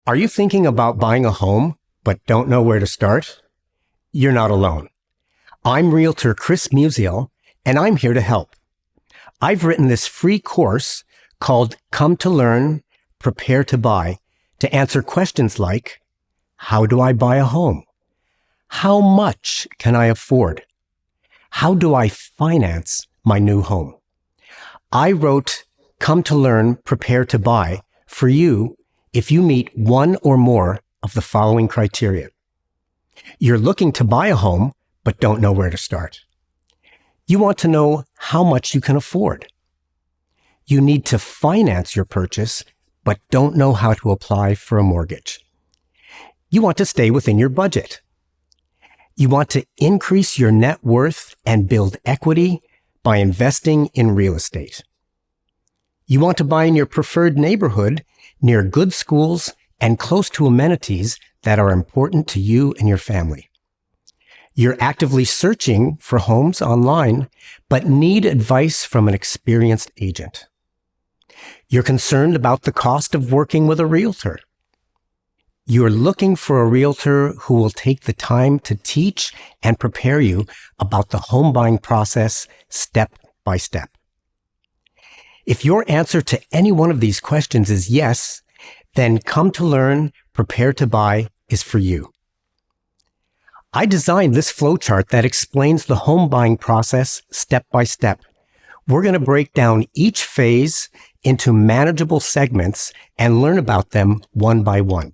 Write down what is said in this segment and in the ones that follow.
Are you thinking about buying a home but don't know where to start? You're not alone. I'm Realtor Chris Musial, and I'm here to help. I've written this free course called Come to Learn, Prepare to Buy to answer questions like, how do I buy a home? How much can I afford? How do I finance my new home? I wrote Come to Learn, Prepare to Buy for you if you meet one or more of the following criteria. You're looking to buy a home, but don't know where to start. You want to know how much you can afford. You need to finance your purchase, but don't know how to apply for a mortgage. You want to stay within your budget. You want to increase your net worth and build equity by investing in real estate. You want to buy in your preferred neighborhood near good schools and close to amenities that are important to you and your family. You're actively searching for homes online, but need advice from an experienced agent. You're concerned about the cost of working with a realtor. You're looking for a realtor who will take the time to teach and prepare you about the home buying process step by step. If your answer to any one of these questions is yes, then Come to Learn, Prepare to Buy is for you. I designed this flowchart that explains the home buying process step by step. We're going to break down each phase into manageable segments and learn about them one by one.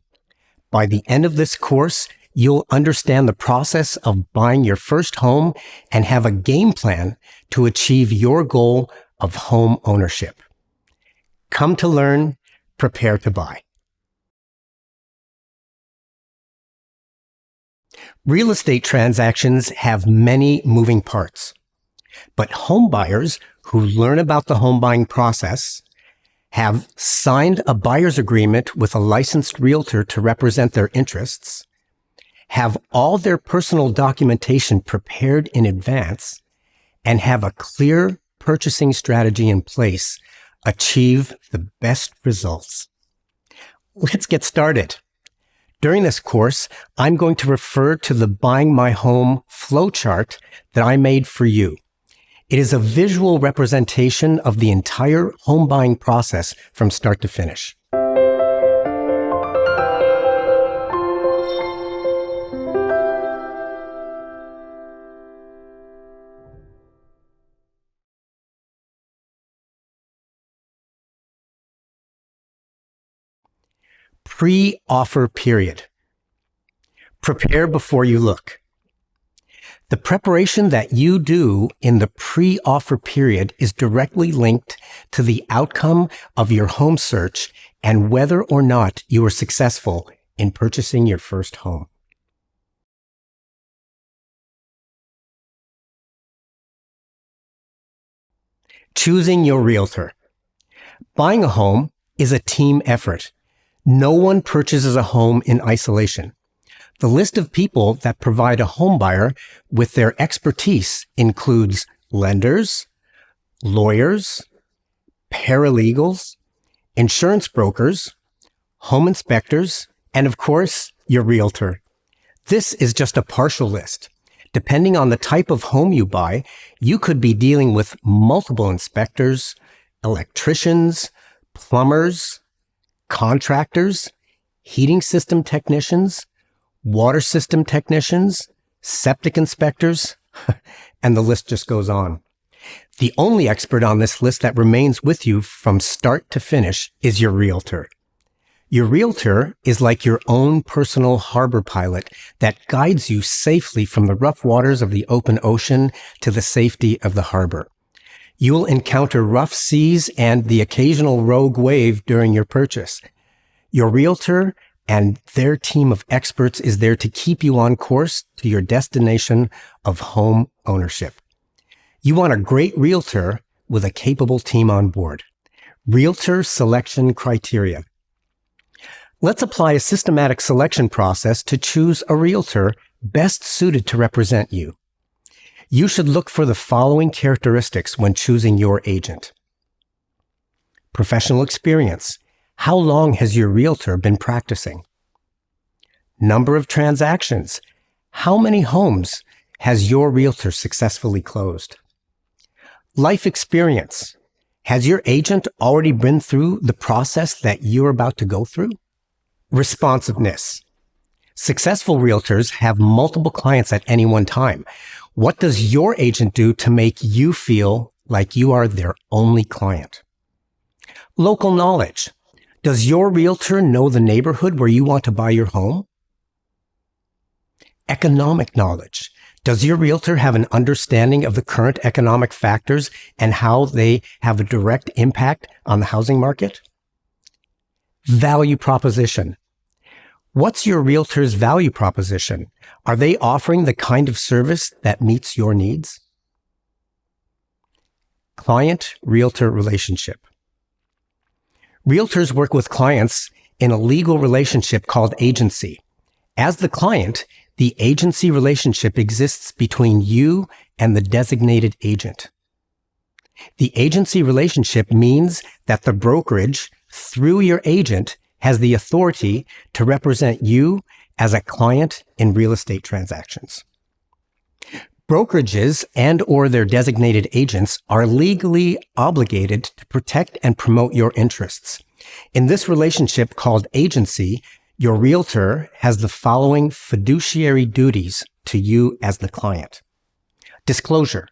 By the end of this course, you'll understand the process of buying your first home and have a game plan to achieve your goal of home ownership. Come to learn, prepare to buy. Real estate transactions have many moving parts, but home buyers who learn about the home buying process, have signed a buyer's agreement with a licensed realtor to represent their interests, have all their personal documentation prepared in advance, and have a clear purchasing strategy in place, achieve the best results. Let's get started. During this course, I'm going to refer to the Buying My Home flowchart that I made for you. It is a visual representation of the entire home buying process from start to finish. Pre-offer period. Prepare before you look. The preparation that you do in the pre-offer period is directly linked to the outcome of your home search and whether or not you are successful in purchasing your first home. Choosing your realtor. Buying a home is a team effort. No one purchases a home in isolation. The list of people that provide a home buyer with their expertise includes lenders, lawyers, paralegals, insurance brokers, home inspectors, and of course, your realtor. This is just a partial list. Depending on the type of home you buy, you could be dealing with multiple inspectors, electricians, plumbers, contractors, heating system technicians, water system technicians, septic inspectors, and the list just goes on. The only expert on this list that remains with you from start to finish is your realtor. Your realtor is like your own personal harbor pilot that guides you safely from the rough waters of the open ocean to the safety of the harbor. You will encounter rough seas and the occasional rogue wave during your purchase. Your realtor and their team of experts is there to keep you on course to your destination of home ownership. You want a great realtor with a capable team on board. Realtor selection criteria. Let's apply a systematic selection process to choose a realtor best suited to represent you. You should look for the following characteristics when choosing your agent. Professional experience. How long has your realtor been practicing? Number of transactions. How many homes has your realtor successfully closed? Life experience. Has your agent already been through the process that you're about to go through? Responsiveness. Successful realtors have multiple clients at any one time. What does your agent do to make you feel like you are their only client? Local knowledge. Does your realtor know the neighborhood where you want to buy your home? Economic knowledge. Does your realtor have an understanding of the current economic factors and how they have a direct impact on the housing market? Value proposition. What's your realtor's value proposition? Are they offering the kind of service that meets your needs? Client-realtor relationship. Realtors work with clients in a legal relationship called agency. As the client, the agency relationship exists between you and the designated agent. The agency relationship means that the brokerage, through your agent, has the authority to represent you as a client in real estate transactions. Brokerages and/or their designated agents are legally obligated to protect and promote your interests. In this relationship called agency, your realtor has the following fiduciary duties to you as the client. Disclosure,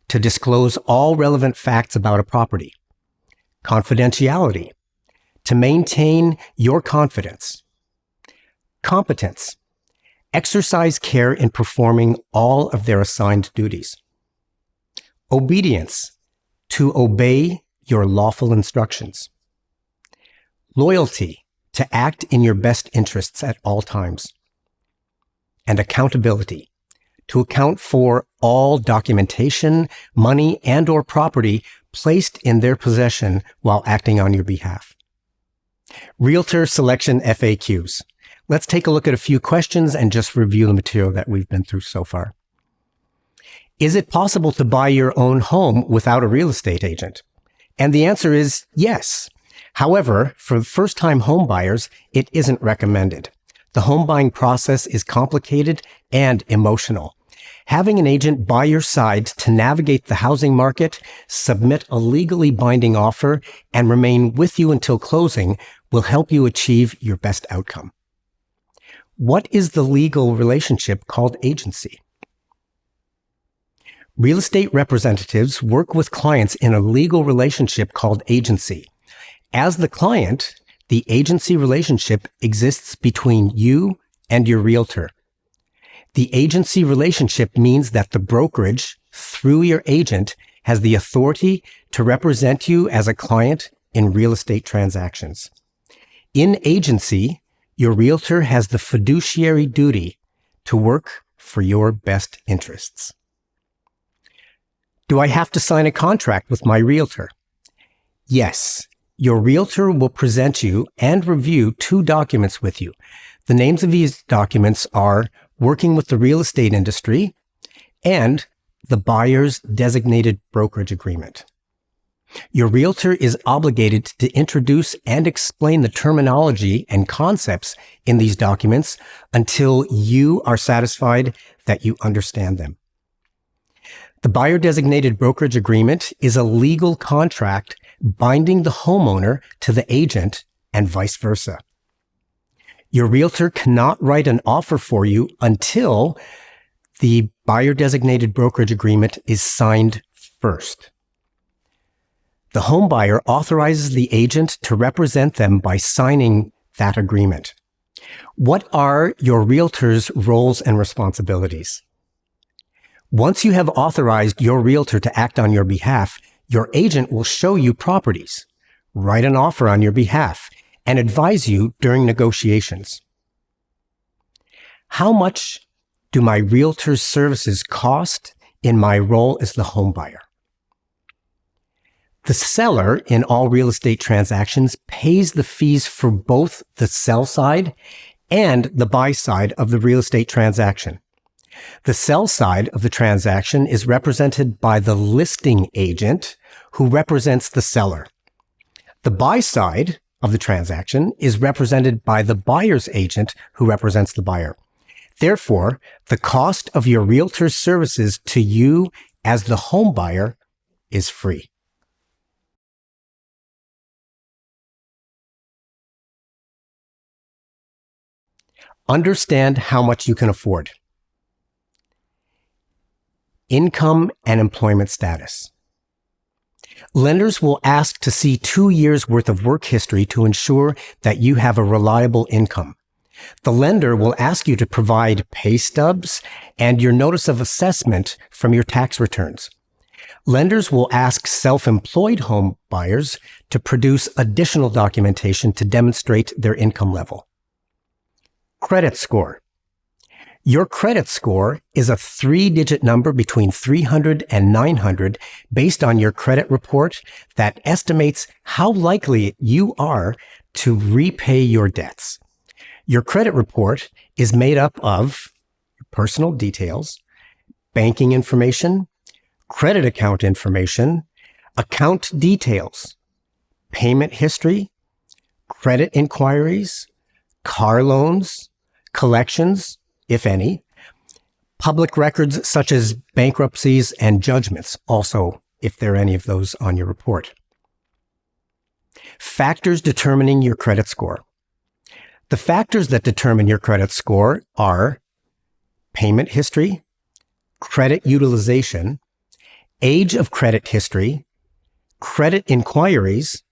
to disclose all relevant facts about a property. Confidentiality, to maintain your confidence. Competence, exercise care in performing all of their assigned duties. Obedience, to obey your lawful instructions. Loyalty, to act in your best interests at all times. And accountability, to account for all documentation, money, and/or property placed in their possession while acting on your behalf. Realtor selection FAQs. Let's take a look at a few questions and just review the material that we've been through so far. Is it possible to buy your own home without a real estate agent? And the answer is yes. However, for first-time home buyers, it isn't recommended. The home buying process is complicated and emotional. Having an agent by your side to navigate the housing market, submit a legally binding offer, and remain with you until closing will help you achieve your best outcome. What is the legal relationship called agency? Real estate representatives work with clients in a legal relationship called agency. As the client, the agency relationship exists between you and your realtor. The agency relationship means that the brokerage, through your agent, has the authority to represent you as a client in real estate transactions. In agency, your realtor has the fiduciary duty to work for your best interests. Do I have to sign a contract with my realtor? Yes. Your realtor will present you and review 2 documents with you. The names of these documents are Working with the Real Estate Industry and the Buyer's Designated Brokerage Agreement. Your realtor is obligated to introduce and explain the terminology and concepts in these documents until you are satisfied that you understand them. The Buyer Designated Brokerage Agreement is a legal contract binding the homeowner to the agent and vice versa. Your realtor cannot write an offer for you until the Buyer Designated Brokerage Agreement is signed first. The home buyer authorizes the agent to represent them by signing that agreement. What are your realtor's roles and responsibilities? Once you have authorized your realtor to act on your behalf, your agent will show you properties, write an offer on your behalf, and advise you during negotiations. How much do my realtor's services cost in my role as the home buyer? The seller in all real estate transactions pays the fees for both the sell side and the buy side of the real estate transaction. The sell side of the transaction is represented by the listing agent who represents the seller. The buy side, of the transaction is represented by the buyer's agent who represents the buyer. Therefore, the cost of your realtor's services to you as the home buyer is free. Understand how much you can afford. Income and employment status. Lenders will ask to see 2 years' worth of work history to ensure that you have a reliable income. The lender will ask you to provide pay stubs and your notice of assessment from your tax returns. Lenders will ask self-employed home buyers to produce additional documentation to demonstrate their income level. Credit score. Your credit score is a 3-digit number between 300 and 900 based on your credit report that estimates how likely you are to repay your debts. Your credit report is made up of personal details, banking information, credit account information, account details, payment history, credit inquiries, car loans, collections, if any, public records such as bankruptcies and judgments, also if there are any of those on your report. Factors determining your credit score. The factors that determine your credit score are payment history, credit utilization, age of credit history, credit inquiries,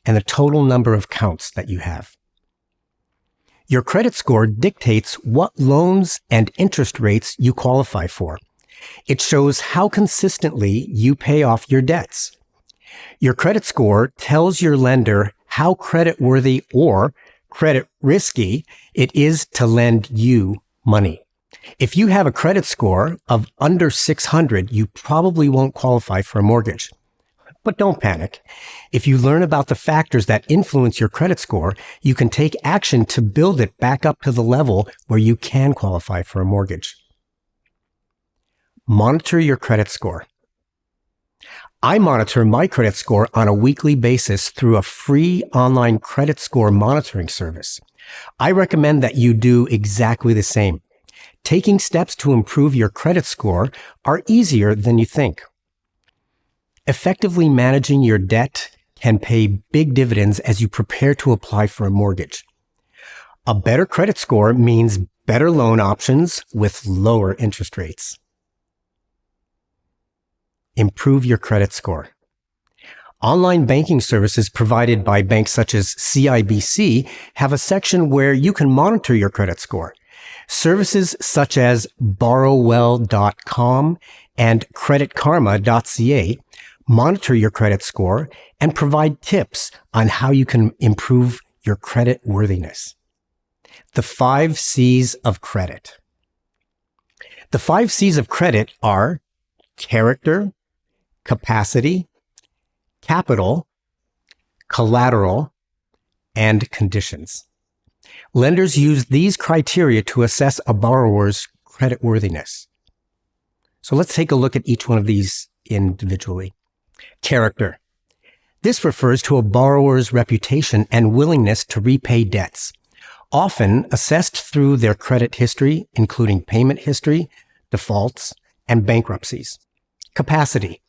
and the total number of counts that you have. Your credit score dictates what loans and interest rates you qualify for. It shows how consistently you pay off your debts. Your credit score tells your lender how creditworthy or credit risky it is to lend you money. If you have a credit score of under 600, you probably won't qualify for a mortgage. But don't panic. If you learn about the factors that influence your credit score, you can take action to build it back up to the level where you can qualify for a mortgage. Monitor your credit score. I monitor my credit score on a weekly basis through a free online credit score monitoring service. I recommend that you do exactly the same. Taking steps to improve your credit score are easier than you think. Effectively managing your debt can pay big dividends as you prepare to apply for a mortgage. A better credit score means better loan options with lower interest rates. Improve your credit score. Online banking services provided by banks such as CIBC have a section where you can monitor your credit score. Services such as borrowwell.com and creditkarma.ca monitor your credit score and provide tips on how you can improve your credit worthiness. The 5 C's of credit. The 5 C's of credit are character, capacity, capital, collateral, and conditions. Lenders use these criteria to assess a borrower's creditworthiness. So let's take a look at each one of these individually. Character. This refers to a borrower's reputation and willingness to repay debts, often assessed through their credit history, including payment history, defaults, and bankruptcies. Capacity.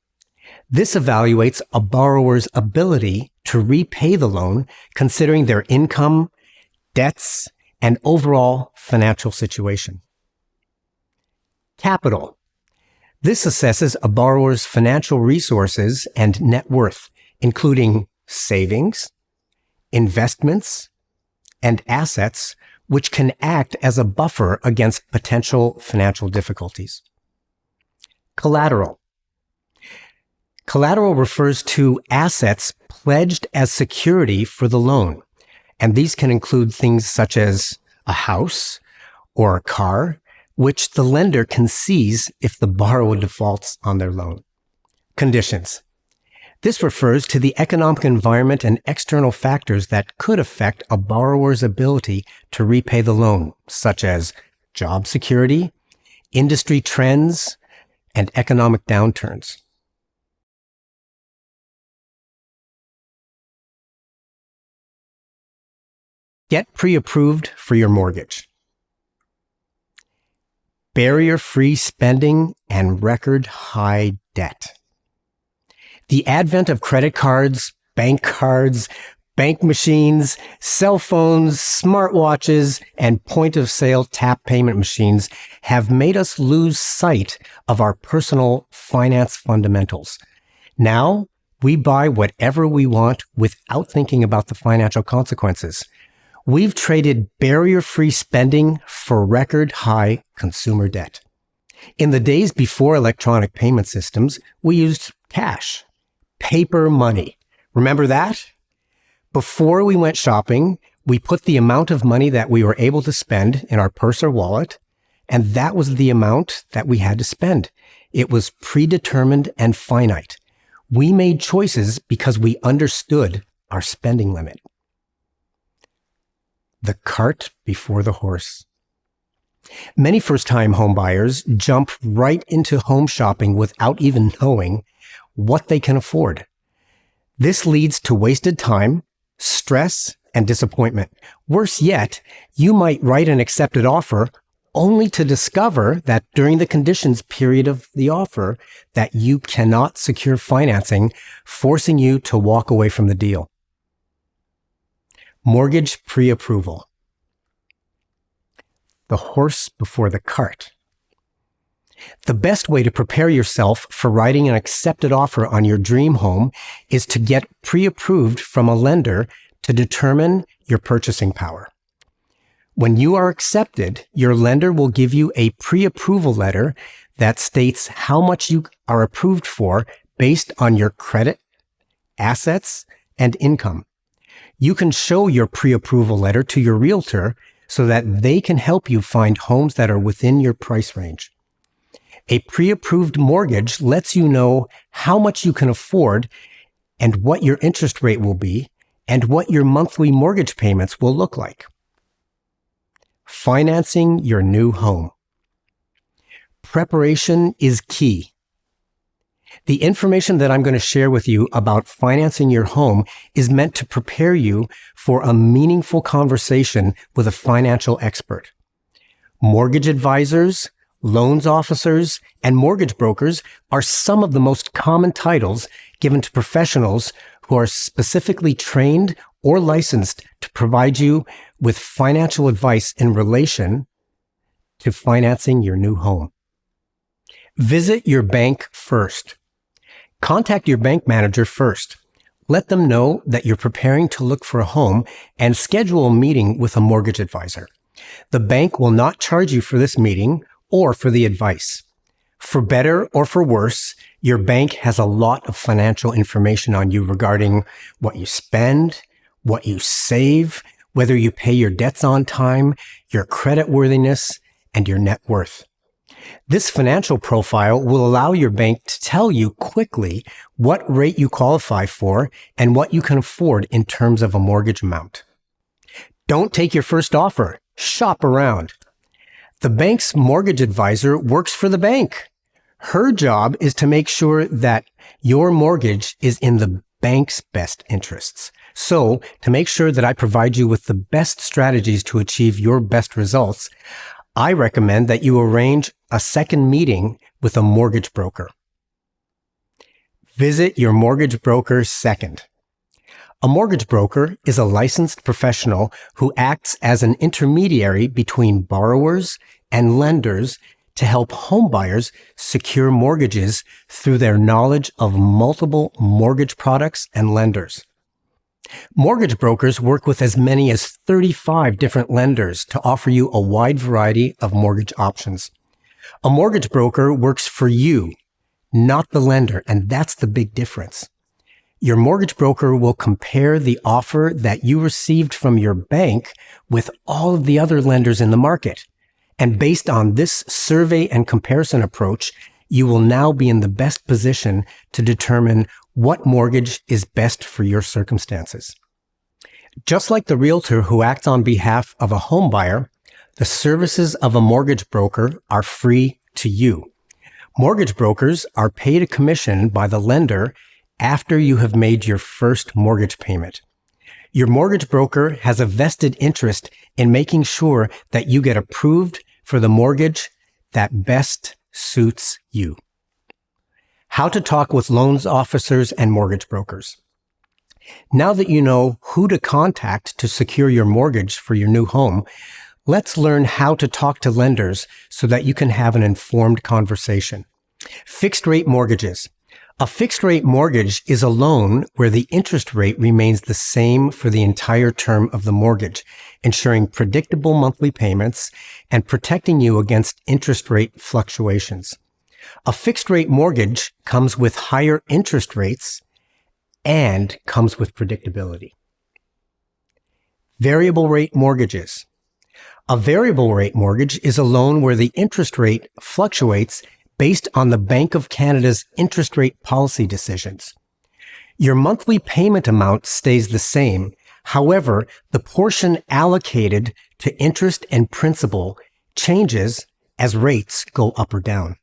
This evaluates a borrower's ability to repay the loan, considering their income, debts, and overall financial situation. Capital. This assesses a borrower's financial resources and net worth, including savings, investments, and assets, which can act as a buffer against potential financial difficulties. Collateral. Collateral refers to assets pledged as security for the loan, and these can include things such as a house or a car, which the lender can seize if the borrower defaults on their loan. Conditions. This refers to the economic environment and external factors that could affect a borrower's ability to repay the loan, such as job security, industry trends, and economic downturns. Get pre-approved for your mortgage. Barrier-free spending and record high debt. The advent of credit cards, bank machines, cell phones, smartwatches, and point-of-sale tap payment machines have made us lose sight of our personal finance fundamentals. Now, we buy whatever we want without thinking about the financial consequences. We've traded barrier-free spending for record-high consumer debt. In the days before electronic payment systems, we used cash, paper money. Remember that? Before we went shopping, we put the amount of money that we were able to spend in our purse or wallet, and that was the amount that we had to spend. It was predetermined and finite. We made choices because we understood our spending limit. The cart before the horse. Many first-time homebuyers jump right into home shopping without even knowing what they can afford. This leads to wasted time, stress, and disappointment. Worse yet, you might write an accepted offer only to discover that during the conditions period of the offer that you cannot secure financing, forcing you to walk away from the deal. Mortgage pre-approval. The horse before the cart. The best way to prepare yourself for writing an accepted offer on your dream home is to get pre-approved from a lender to determine your purchasing power. When you are accepted, your lender will give you a pre-approval letter that states how much you are approved for based on your credit, assets, and income. You can show your pre-approval letter to your realtor so that they can help you find homes that are within your price range. A pre-approved mortgage lets you know how much you can afford and what your interest rate will be and what your monthly mortgage payments will look like. Financing your new home. Preparation is key. The information that I'm going to share with you about financing your home is meant to prepare you for a meaningful conversation with a financial expert. Mortgage advisors, loans officers, and mortgage brokers are some of the most common titles given to professionals who are specifically trained or licensed to provide you with financial advice in relation to financing your new home. Visit your bank first. Contact your bank manager first. Let them know that you're preparing to look for a home and schedule a meeting with a mortgage advisor. The bank will not charge you for this meeting or for the advice. For better or for worse, your bank has a lot of financial information on you regarding what you spend, what you save, whether you pay your debts on time, your credit worthiness, and your net worth. This financial profile will allow your bank to tell you quickly what rate you qualify for and what you can afford in terms of a mortgage amount. Don't take your first offer. Shop around. The bank's mortgage advisor works for the bank. Her job is to make sure that your mortgage is in the bank's best interests. So, to make sure that I provide you with the best strategies to achieve your best results, I recommend that you arrange a second meeting with a mortgage broker. Visit your mortgage broker second. A mortgage broker is a licensed professional who acts as an intermediary between borrowers and lenders to help homebuyers secure mortgages through their knowledge of multiple mortgage products and lenders. Mortgage brokers work with as many as 35 different lenders to offer you a wide variety of mortgage options. A mortgage broker works for you, not the lender, and that's the big difference. Your mortgage broker will compare the offer that you received from your bank with all of the other lenders in the market. And based on this survey and comparison approach, you will now be in the best position to determine what mortgage is best for your circumstances. Just like the realtor who acts on behalf of a home buyer, the services of a mortgage broker are free to you. Mortgage brokers are paid a commission by the lender after you have made your first mortgage payment. Your mortgage broker has a vested interest in making sure that you get approved for the mortgage that best suits you. How to talk with loans officers and mortgage brokers. Now that you know who to contact to secure your mortgage for your new home, let's learn how to talk to lenders so that you can have an informed conversation. Fixed rate mortgages. A fixed rate mortgage is a loan where the interest rate remains the same for the entire term of the mortgage, ensuring predictable monthly payments and protecting you against interest rate fluctuations. A fixed rate mortgage comes with higher interest rates and comes with predictability. Variable rate mortgages. A variable rate mortgage is a loan where the interest rate fluctuates based on the Bank of Canada's interest rate policy decisions. Your monthly payment amount stays the same. However, the portion allocated to interest and principal changes as rates go up or down.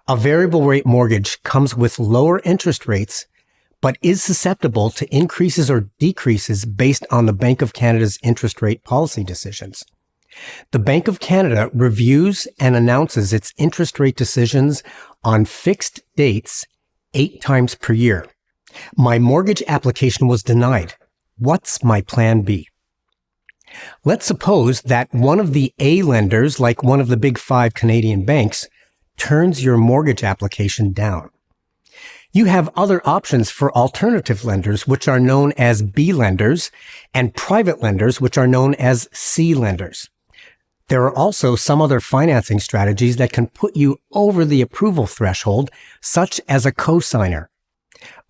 A variable rate mortgage comes with lower interest rates, but is susceptible to increases or decreases based on the Bank of Canada's interest rate policy decisions. The Bank of Canada reviews and announces its interest rate decisions on fixed dates 8 times per year. My mortgage application was denied. What's my plan B? Let's suppose that one of the A lenders, like one of the big 5 Canadian banks, turns your mortgage application down. You have other options for alternative lenders, which are known as B lenders, and private lenders, which are known as C lenders. There are also some other financing strategies that can put you over the approval threshold, such as a cosigner.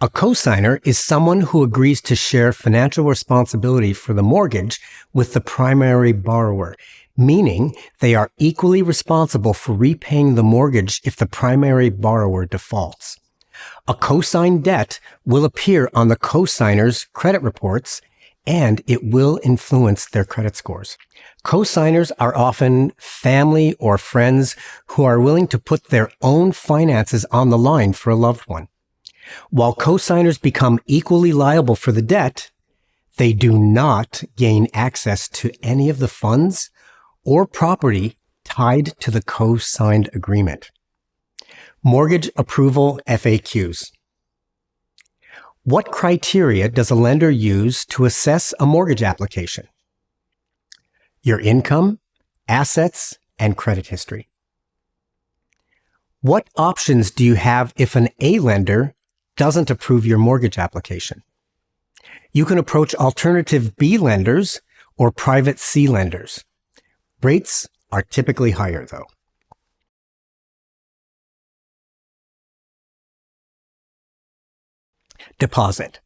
A cosigner is someone who agrees to share financial responsibility for the mortgage with the primary borrower, meaning they are equally responsible for repaying the mortgage if the primary borrower defaults. A cosigned debt will appear on the cosigner's credit reports, and it will influence their credit scores. Cosigners are often family or friends who are willing to put their own finances on the line for a loved one. While cosigners become equally liable for the debt, they do not gain access to any of the funds or property tied to the co-signed agreement. Mortgage approval FAQs. What criteria does a lender use to assess a mortgage application? Your income, assets, and credit history. What options do you have if an A lender doesn't approve your mortgage application? You can approach alternative B lenders or private C lenders. Rates are typically higher, though. Deposit.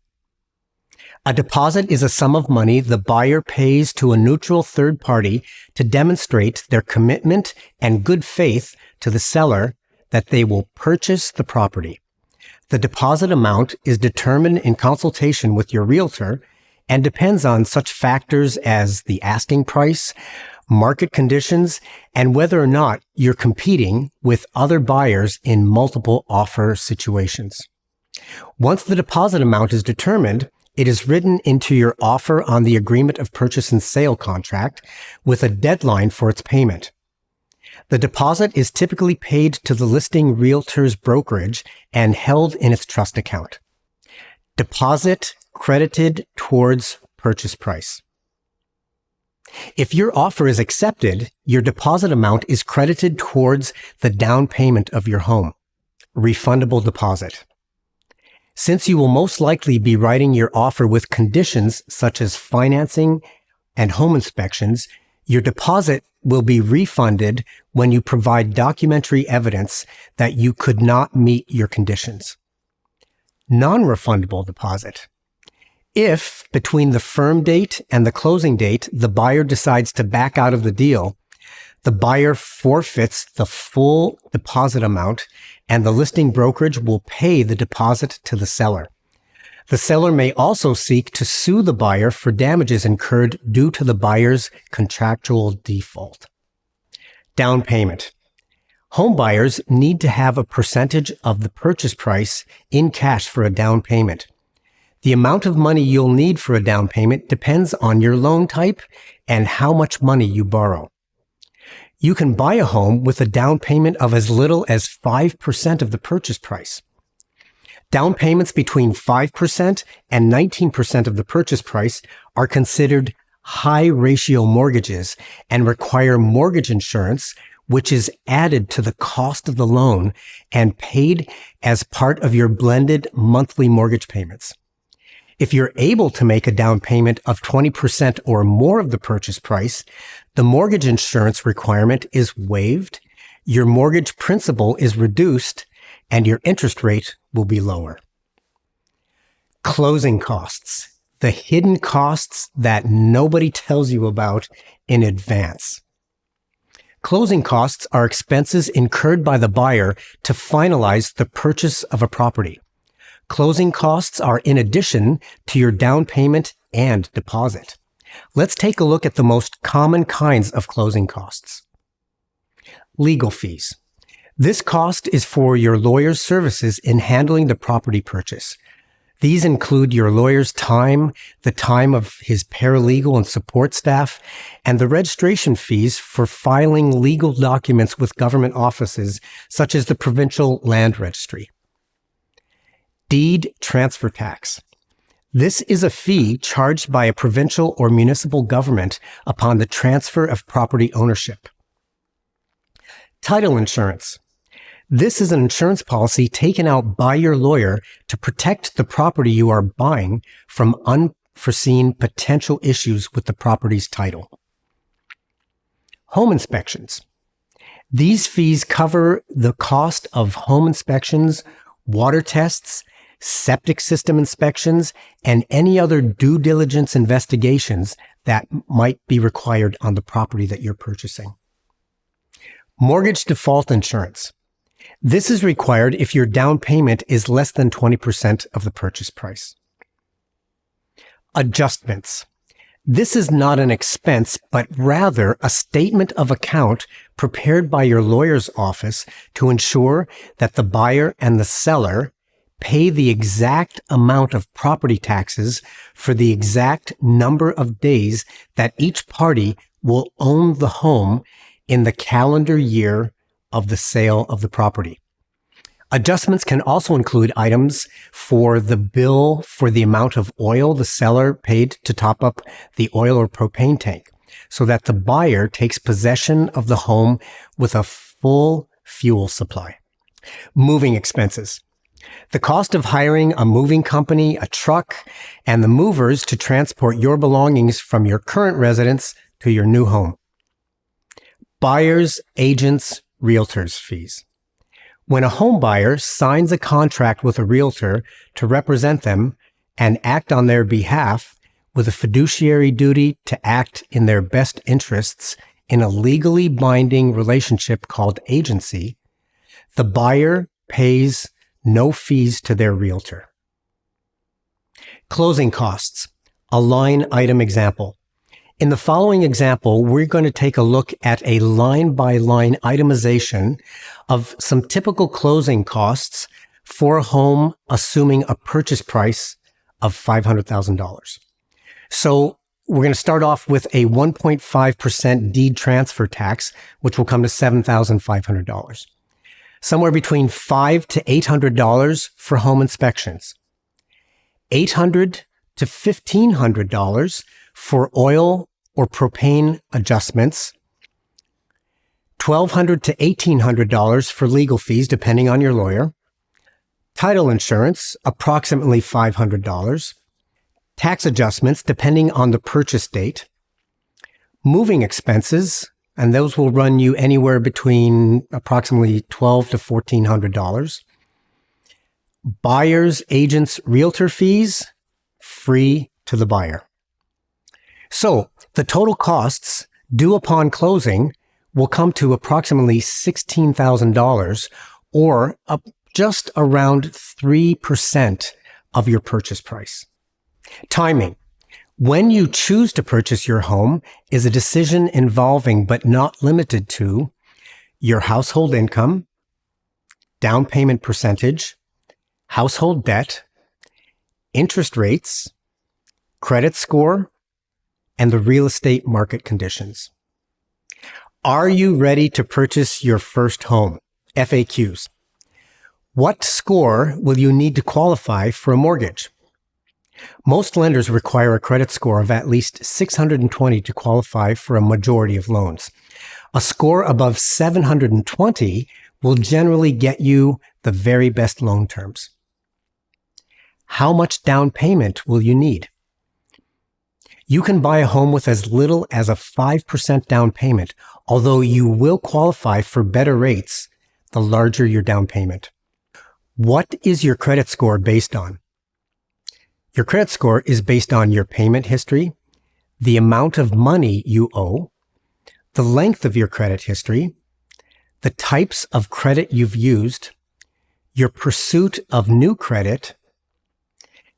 A deposit is a sum of money the buyer pays to a neutral third party to demonstrate their commitment and good faith to the seller that they will purchase the property. The deposit amount is determined in consultation with your realtor and depends on such factors as the asking price, market conditions, and whether or not you're competing with other buyers in multiple offer situations. Once the deposit amount is determined, it is written into your offer on the agreement of purchase and sale contract with a deadline for its payment. The deposit is typically paid to the listing realtor's brokerage and held in its trust account. Deposit credited towards purchase price. If your offer is accepted, your deposit amount is credited towards the down payment of your home. Refundable deposit. Since you will most likely be writing your offer with conditions such as financing and home inspections, your deposit will be refunded when you provide documentary evidence that you could not meet your conditions. Non-refundable deposit. If, between the firm date and the closing date, the buyer decides to back out of the deal, the buyer forfeits the full deposit amount and the listing brokerage will pay the deposit to the seller. The seller may also seek to sue the buyer for damages incurred due to the buyer's contractual default. Down payment. Home buyers need to have a percentage of the purchase price in cash for a down payment. The amount of money you'll need for a down payment depends on your loan type and how much money you borrow. You can buy a home with a down payment of as little as 5% of the purchase price. Down payments between 5% and 19% of the purchase price are considered high ratio mortgages and require mortgage insurance, which is added to the cost of the loan and paid as part of your blended monthly mortgage payments. If you're able to make a down payment of 20% or more of the purchase price, the mortgage insurance requirement is waived, your mortgage principal is reduced, and your interest rate will be lower. Closing costs, the hidden costs that nobody tells you about in advance. Closing costs are expenses incurred by the buyer to finalize the purchase of a property. Closing costs are in addition to your down payment and deposit. Let's take a look at the most common kinds of closing costs. Legal fees. This cost is for your lawyer's services in handling the property purchase. These include your lawyer's time, the time of his paralegal and support staff, and the registration fees for filing legal documents with government offices such as the Provincial Land Registry. Deed transfer tax. This is a fee charged by a provincial or municipal government upon the transfer of property ownership. Title insurance. This is an insurance policy taken out by your lawyer to protect the property you are buying from unforeseen potential issues with the property's title. Home inspections. These fees cover the cost of home inspections, water tests, septic system inspections, and any other due diligence investigations that might be required on the property that you're purchasing. Mortgage default insurance. This is required if your down payment is less than 20% of the purchase price. Adjustments. This is not an expense, but rather a statement of account prepared by your lawyer's office to ensure that the buyer and the seller pay the exact amount of property taxes for the exact number of days that each party will own the home in the calendar year of the sale of the property. Adjustments can also include items for the bill for the amount of oil the seller paid to top up the oil or propane tank, so that the buyer takes possession of the home with a full fuel supply. Moving expenses. The cost of hiring a moving company, a truck, and the movers to transport your belongings from your current residence to your new home. Buyers, agents, realtors fees. When a home buyer signs a contract with a realtor to represent them and act on their behalf with a fiduciary duty to act in their best interests in a legally binding relationship called agency, the buyer pays no fees to their realtor. Closing costs, a line item example. In the following example, we're going to take a look at a line-by-line itemization of some typical closing costs for a home assuming a purchase price of $500,000. So we're going to start off with a 1.5% deed transfer tax, which will come to $7,500. Somewhere between $500 to $800 for home inspections. $800 to $1,500 for oil or propane adjustments, $1,200 to $1,800 for legal fees, depending on your lawyer, title insurance, approximately $500, tax adjustments, depending on the purchase date, moving expenses, and those will run you anywhere between approximately $1,200 to $1,400, buyers, agents, realtor fees, free to the buyer. So the total costs due upon closing will come to approximately $16,000 or just around 3% of your purchase price. Timing. When you choose to purchase your home is a decision involving but not limited to your household income, down payment percentage, household debt, interest rates, credit score, and the real estate market conditions. Are you ready to purchase your first home? FAQs. What score will you need to qualify for a mortgage? Most lenders require a credit score of at least 620 to qualify for a majority of loans. A score above 720 will generally get you the very best loan terms. How much down payment will you need? You can buy a home with as little as a 5% down payment, although you will qualify for better rates the larger your down payment. What is your credit score based on? Your credit score is based on your payment history, the amount of money you owe, the length of your credit history, the types of credit you've used, your pursuit of new credit,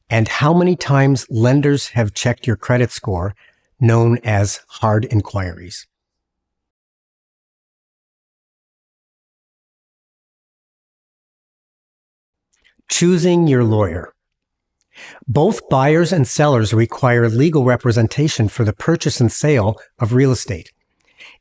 and how many times lenders have checked your credit score, known as hard inquiries. Choosing your lawyer. Both buyers and sellers require legal representation for the purchase and sale of real estate.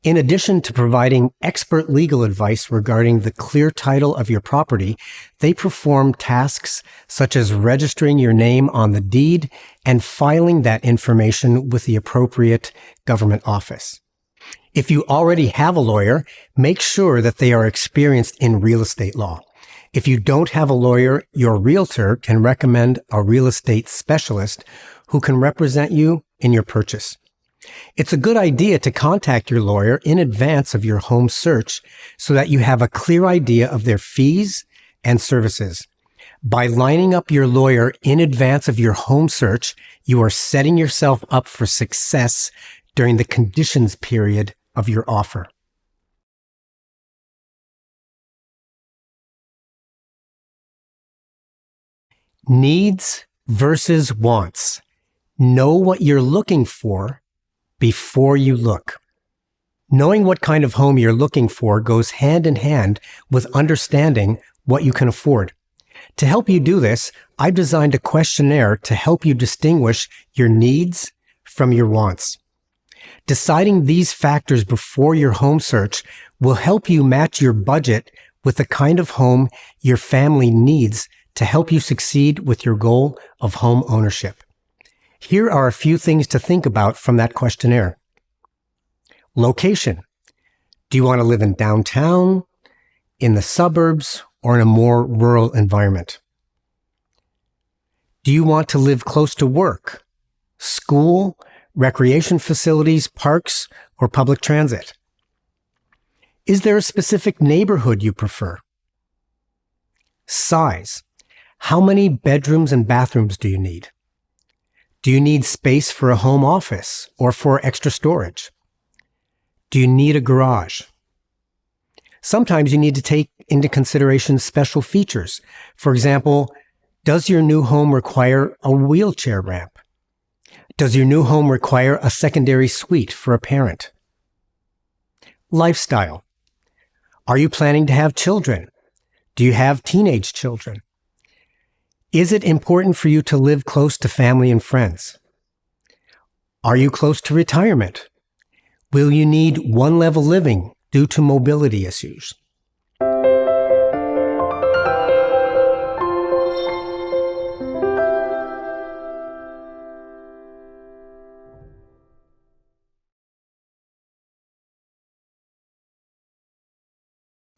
In addition to providing expert legal advice regarding the clear title of your property, they perform tasks such as registering your name on the deed and filing that information with the appropriate government office. If you already have a lawyer, make sure that they are experienced in real estate law. If you don't have a lawyer, your realtor can recommend a real estate specialist who can represent you in your purchase. It's a good idea to contact your lawyer in advance of your home search so that you have a clear idea of their fees and services. By lining up your lawyer in advance of your home search, you are setting yourself up for success during the conditions period of your offer. Needs versus wants. Know what you're looking for before you look. Knowing what kind of home you're looking for goes hand in hand with understanding what you can afford. To help you do this, I've designed a questionnaire to help you distinguish your needs from your wants. Deciding these factors before your home search will help you match your budget with the kind of home your family needs to help you succeed with your goal of home ownership. Here are a few things to think about from that questionnaire. Location. Do you want to live in downtown, in the suburbs, or in a more rural environment? Do you want to live close to work, school, recreation facilities, parks, or public transit? Is there a specific neighborhood you prefer? Size. How many bedrooms and bathrooms do you need? Do you need space for a home office or for extra storage? Do you need a garage? Sometimes you need to take into consideration special features. For example, does your new home require a wheelchair ramp? Does your new home require a secondary suite for a parent? Lifestyle. Are you planning to have children? Do you have teenage children? Is it important for you to live close to family and friends? Are you close to retirement? Will you need one-level living due to mobility issues?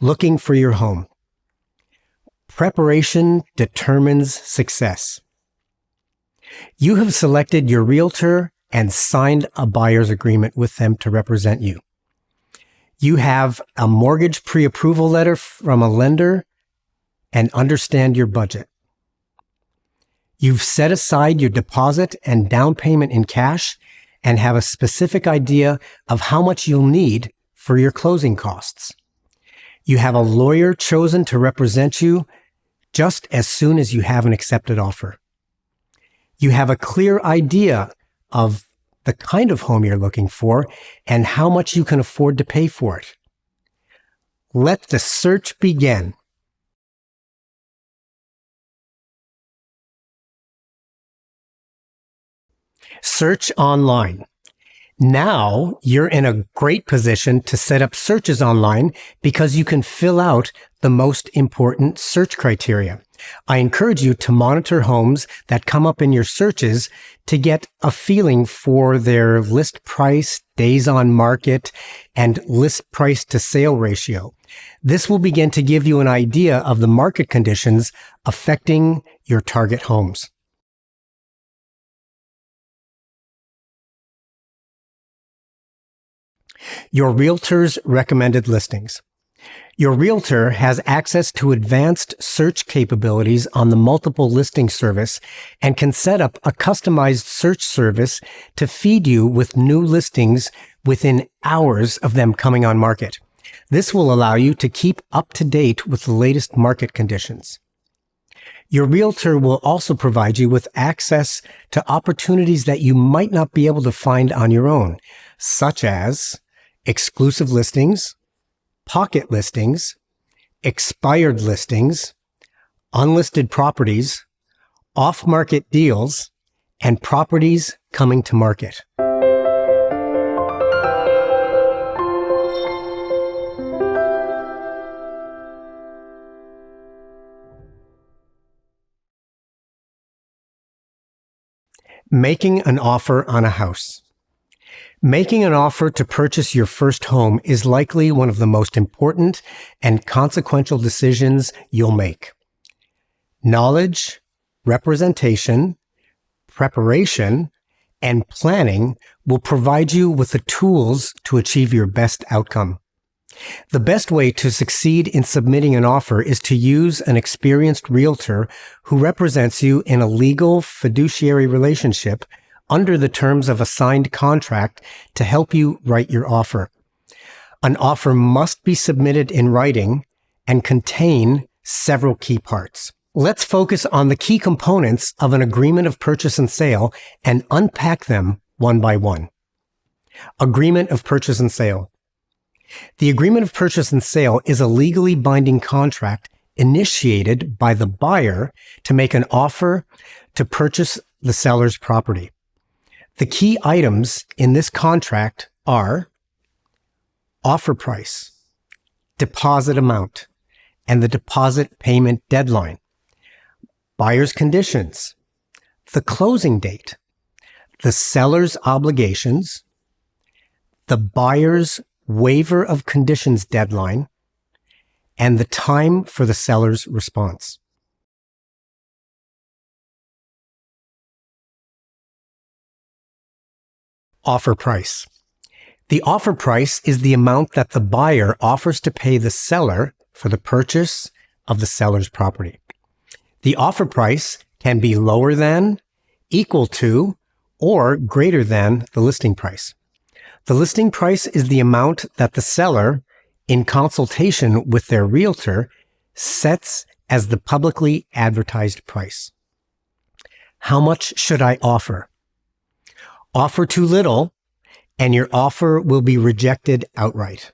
Looking for your home. Preparation determines success. You have selected your realtor and signed a buyer's agreement with them to represent you. You have a mortgage pre-approval letter from a lender and understand your budget. You've set aside your deposit and down payment in cash and have a specific idea of how much you'll need for your closing costs. You have a lawyer chosen to represent you just as soon as you have an accepted offer. You have a clear idea of the kind of home you're looking for and how much you can afford to pay for it. Let the search begin. Search online. Now you're in a great position to set up searches online because you can fill out the most important search criteria. I encourage you to monitor homes that come up in your searches to get a feeling for their list price, days on market, and list price to sale ratio. This will begin to give you an idea of the market conditions affecting your target homes. Your realtor's recommended listings. Your realtor has access to advanced search capabilities on the multiple listing service and can set up a customized search service to feed you with new listings within hours of them coming on market. This will allow you to keep up to date with the latest market conditions. Your realtor will also provide you with access to opportunities that you might not be able to find on your own, such as exclusive listings, pocket listings, expired listings, unlisted properties, off-market deals, and properties coming to market. Making an offer on a house. Making an offer to purchase your first home is likely one of the most important and consequential decisions you'll make. Knowledge, representation, preparation, and planning will provide you with the tools to achieve your best outcome. The best way to succeed in submitting an offer is to use an experienced realtor who represents you in a legal fiduciary relationship under the terms of a signed contract to help you write your offer. An offer must be submitted in writing and contain several key parts. Let's focus on the key components of an agreement of purchase and sale and unpack them one by one. Agreement of purchase and sale. The agreement of purchase and sale is a legally binding contract initiated by the buyer to make an offer to purchase the seller's property. The key items in this contract are offer price, deposit amount, and the deposit payment deadline, buyer's conditions, the closing date, the seller's obligations, the buyer's waiver of conditions deadline, and the time for the seller's response. Offer price. The offer price is the amount that the buyer offers to pay the seller for the purchase of the seller's property. The offer price can be lower than, equal to, or greater than the listing price. The listing price is the amount that the seller, in consultation with their realtor, sets as the publicly advertised price. How much should I offer? Offer too little, and your offer will be rejected outright.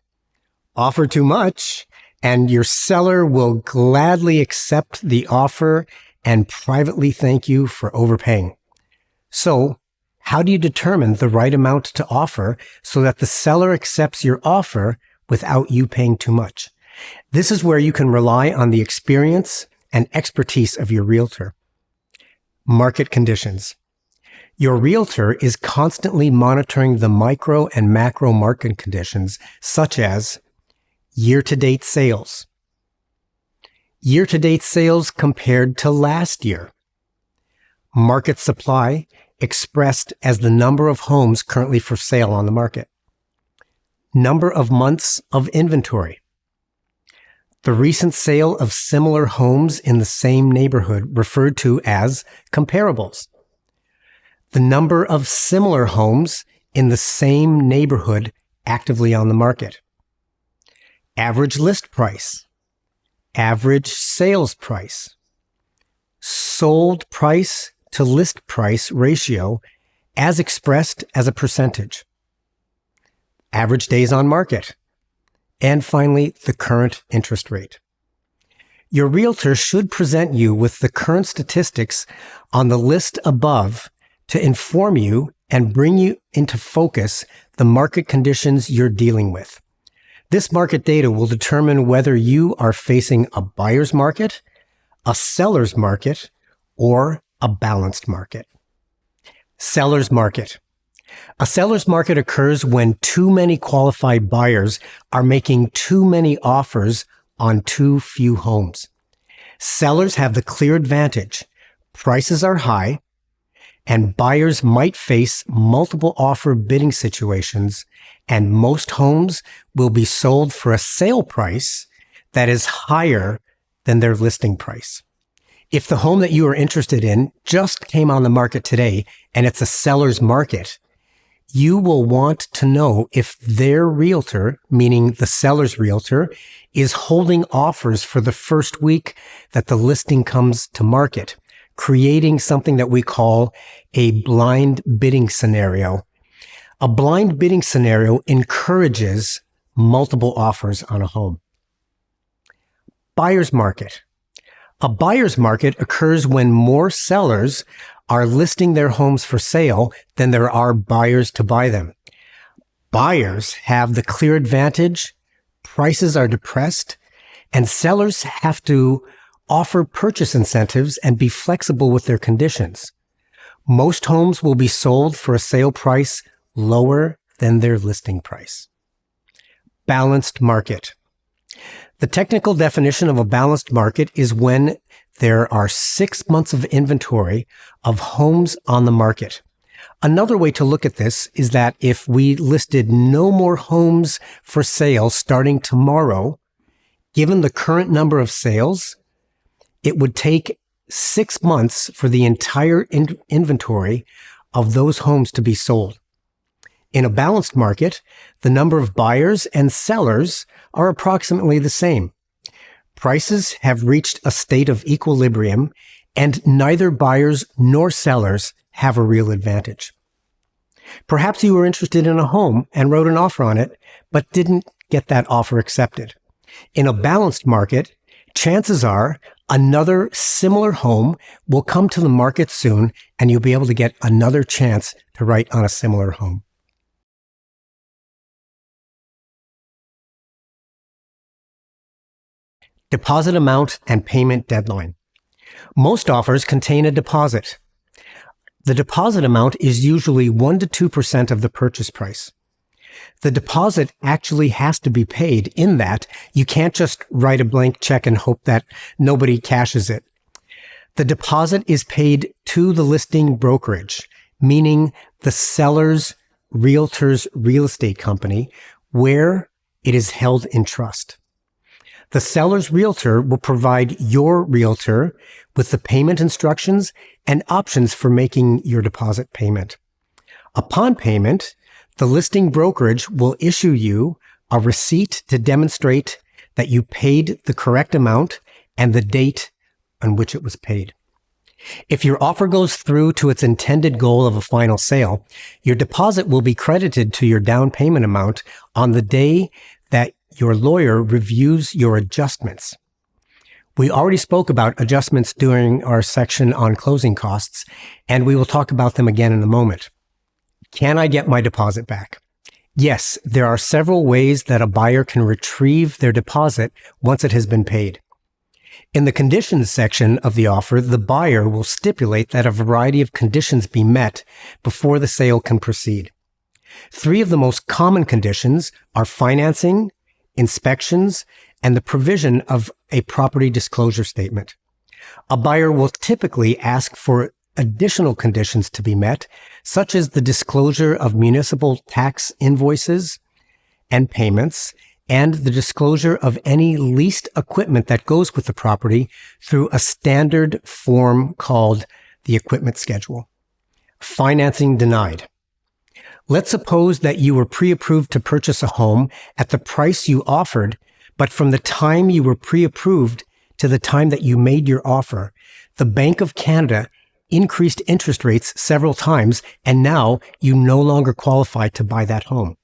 Offer too much, and your seller will gladly accept the offer and privately thank you for overpaying. So, how do you determine the right amount to offer so that the seller accepts your offer without you paying too much? This is where you can rely on the experience and expertise of your realtor. Market conditions. Your realtor is constantly monitoring the micro and macro market conditions, such as year-to-date sales, year-to-date sales compared to last year, market supply expressed as the number of homes currently for sale on the market, number of months of inventory, the recent sale of similar homes in the same neighborhood referred to as comparables, the number of similar homes in the same neighborhood actively on the market, average list price, average sales price, sold price to list price ratio as expressed as a percentage, average days on market, and finally, the current interest rate. Your realtor should present you with the current statistics on the list above to inform you and bring you into focus the market conditions you're dealing with. This market data will determine whether you are facing a buyer's market, a seller's market, or a balanced market. Seller's market. A seller's market occurs when too many qualified buyers are making too many offers on too few homes. Sellers have the clear advantage. Prices are high, and buyers might face multiple offer bidding situations, and most homes will be sold for a sale price that is higher than their listing price. If the home that you are interested in just came on the market today and it's a seller's market, you will want to know if their realtor, meaning the seller's realtor, is holding offers for the first week that the listing comes to market, creating something that we call a blind bidding scenario. A blind bidding scenario encourages multiple offers on a home. Buyer's market. A buyer's market occurs when more sellers are listing their homes for sale than there are buyers to buy them. Buyers have the clear advantage, prices are depressed, and sellers have to offer purchase incentives and be flexible with their conditions. Most homes will be sold for a sale price lower than their listing price. Balanced market. The technical definition of a balanced market is when there are 6 months of inventory of homes on the market. Another way to look at this is that if we listed no more homes for sale starting tomorrow, given the current number of sales, it would take 6 months for the entire inventory of those homes to be sold. In a balanced market, the number of buyers and sellers are approximately the same. Prices have reached a state of equilibrium, and neither buyers nor sellers have a real advantage. Perhaps you were interested in a home and wrote an offer on it, but didn't get that offer accepted. In a balanced market, chances are another similar home will come to the market soon, and you'll be able to get another chance to write on a similar home. Deposit amount and payment deadline. Most offers contain a deposit. The deposit amount is usually 1 to 2% of the purchase price. The deposit actually has to be paid in that you can't just write a blank check and hope that nobody cashes it. The deposit is paid to the listing brokerage, meaning the seller's realtor's real estate company, where it is held in trust. The seller's realtor will provide your realtor with the payment instructions and options for making your deposit payment. Upon payment, the listing brokerage will issue you a receipt to demonstrate that you paid the correct amount and the date on which it was paid. If your offer goes through to its intended goal of a final sale, your deposit will be credited to your down payment amount on the day that your lawyer reviews your adjustments. We already spoke about adjustments during our section on closing costs, and we will talk about them again in a moment. Can I get my deposit back? Yes, there are several ways that a buyer can retrieve their deposit once it has been paid. In the conditions section of the offer, the buyer will stipulate that a variety of conditions be met before the sale can proceed. 3 of the most common conditions are financing, inspections, and the provision of a property disclosure statement. A buyer will typically ask for additional conditions to be met, such as the disclosure of municipal tax invoices and payments, and the disclosure of any leased equipment that goes with the property through a standard form called the equipment schedule. Financing denied. Let's suppose that you were pre-approved to purchase a home at the price you offered, but from the time you were pre-approved to the time that you made your offer, the Bank of Canada increased interest rates several times, and now you no longer qualify to buy that home.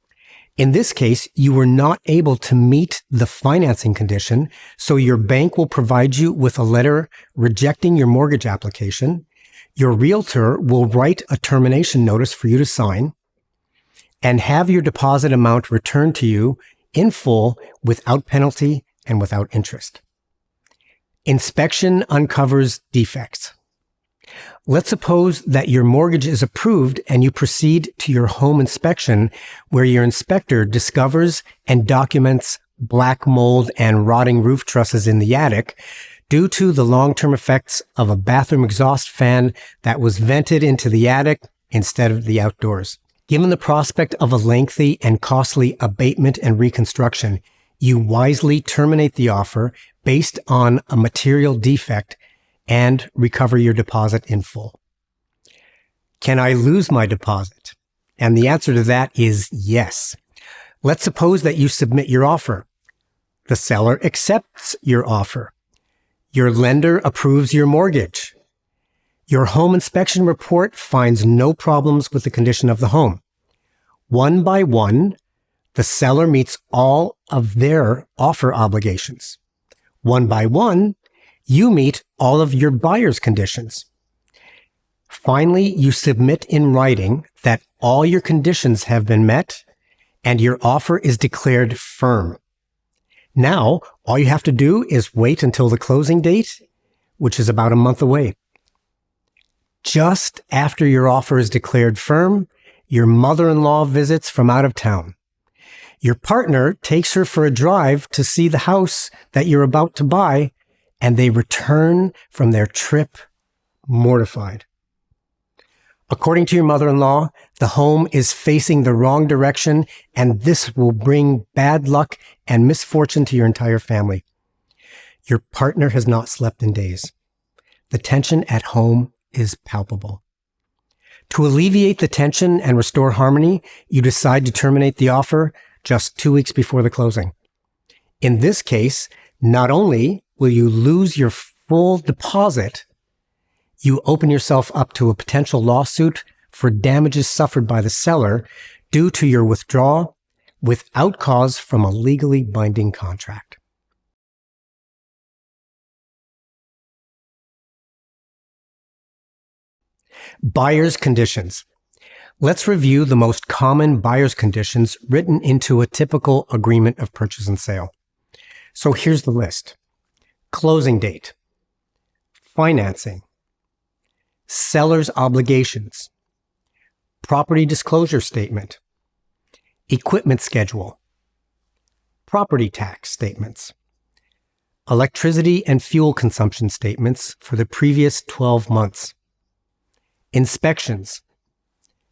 In this case, you were not able to meet the financing condition, so your bank will provide you with a letter rejecting your mortgage application. Your realtor will write a termination notice for you to sign and have your deposit amount returned to you in full without penalty and without interest. Inspection uncovers defects. Let's suppose that your mortgage is approved and you proceed to your home inspection, where your inspector discovers and documents black mold and rotting roof trusses in the attic due to the long-term effects of a bathroom exhaust fan that was vented into the attic instead of the outdoors. Given the prospect of a lengthy and costly abatement and reconstruction, you wisely terminate the offer based on a material defect and recover your deposit in full. Can I lose my deposit? And the answer to that is yes. Let's suppose that you submit your offer. The seller accepts your offer. Your lender approves your mortgage. Your home inspection report finds no problems with the condition of the home. One by one, the seller meets all of their offer obligations. One by one, you meet all of your buyer's conditions. Finally, you submit in writing that all your conditions have been met and your offer is declared firm. Now, all you have to do is wait until the closing date, which is about a month away. Just after your offer is declared firm, your mother-in-law visits from out of town. Your partner takes her for a drive to see the house that you're about to buy, and they return from their trip mortified. According to your mother-in-law, the home is facing the wrong direction, and this will bring bad luck and misfortune to your entire family. Your partner has not slept in days. The tension at home is palpable. To alleviate the tension and restore harmony, you decide to terminate the offer just 2 weeks before the closing. In this case, not only will you lose your full deposit, you open yourself up to a potential lawsuit for damages suffered by the seller due to your withdrawal without cause from a legally binding contract. Buyer's conditions. Let's review the most common buyer's conditions written into a typical agreement of purchase and sale. So here's the list. Closing date, financing, seller's obligations, property disclosure statement, equipment schedule, property tax statements, electricity and fuel consumption statements for the previous 12 months, inspections,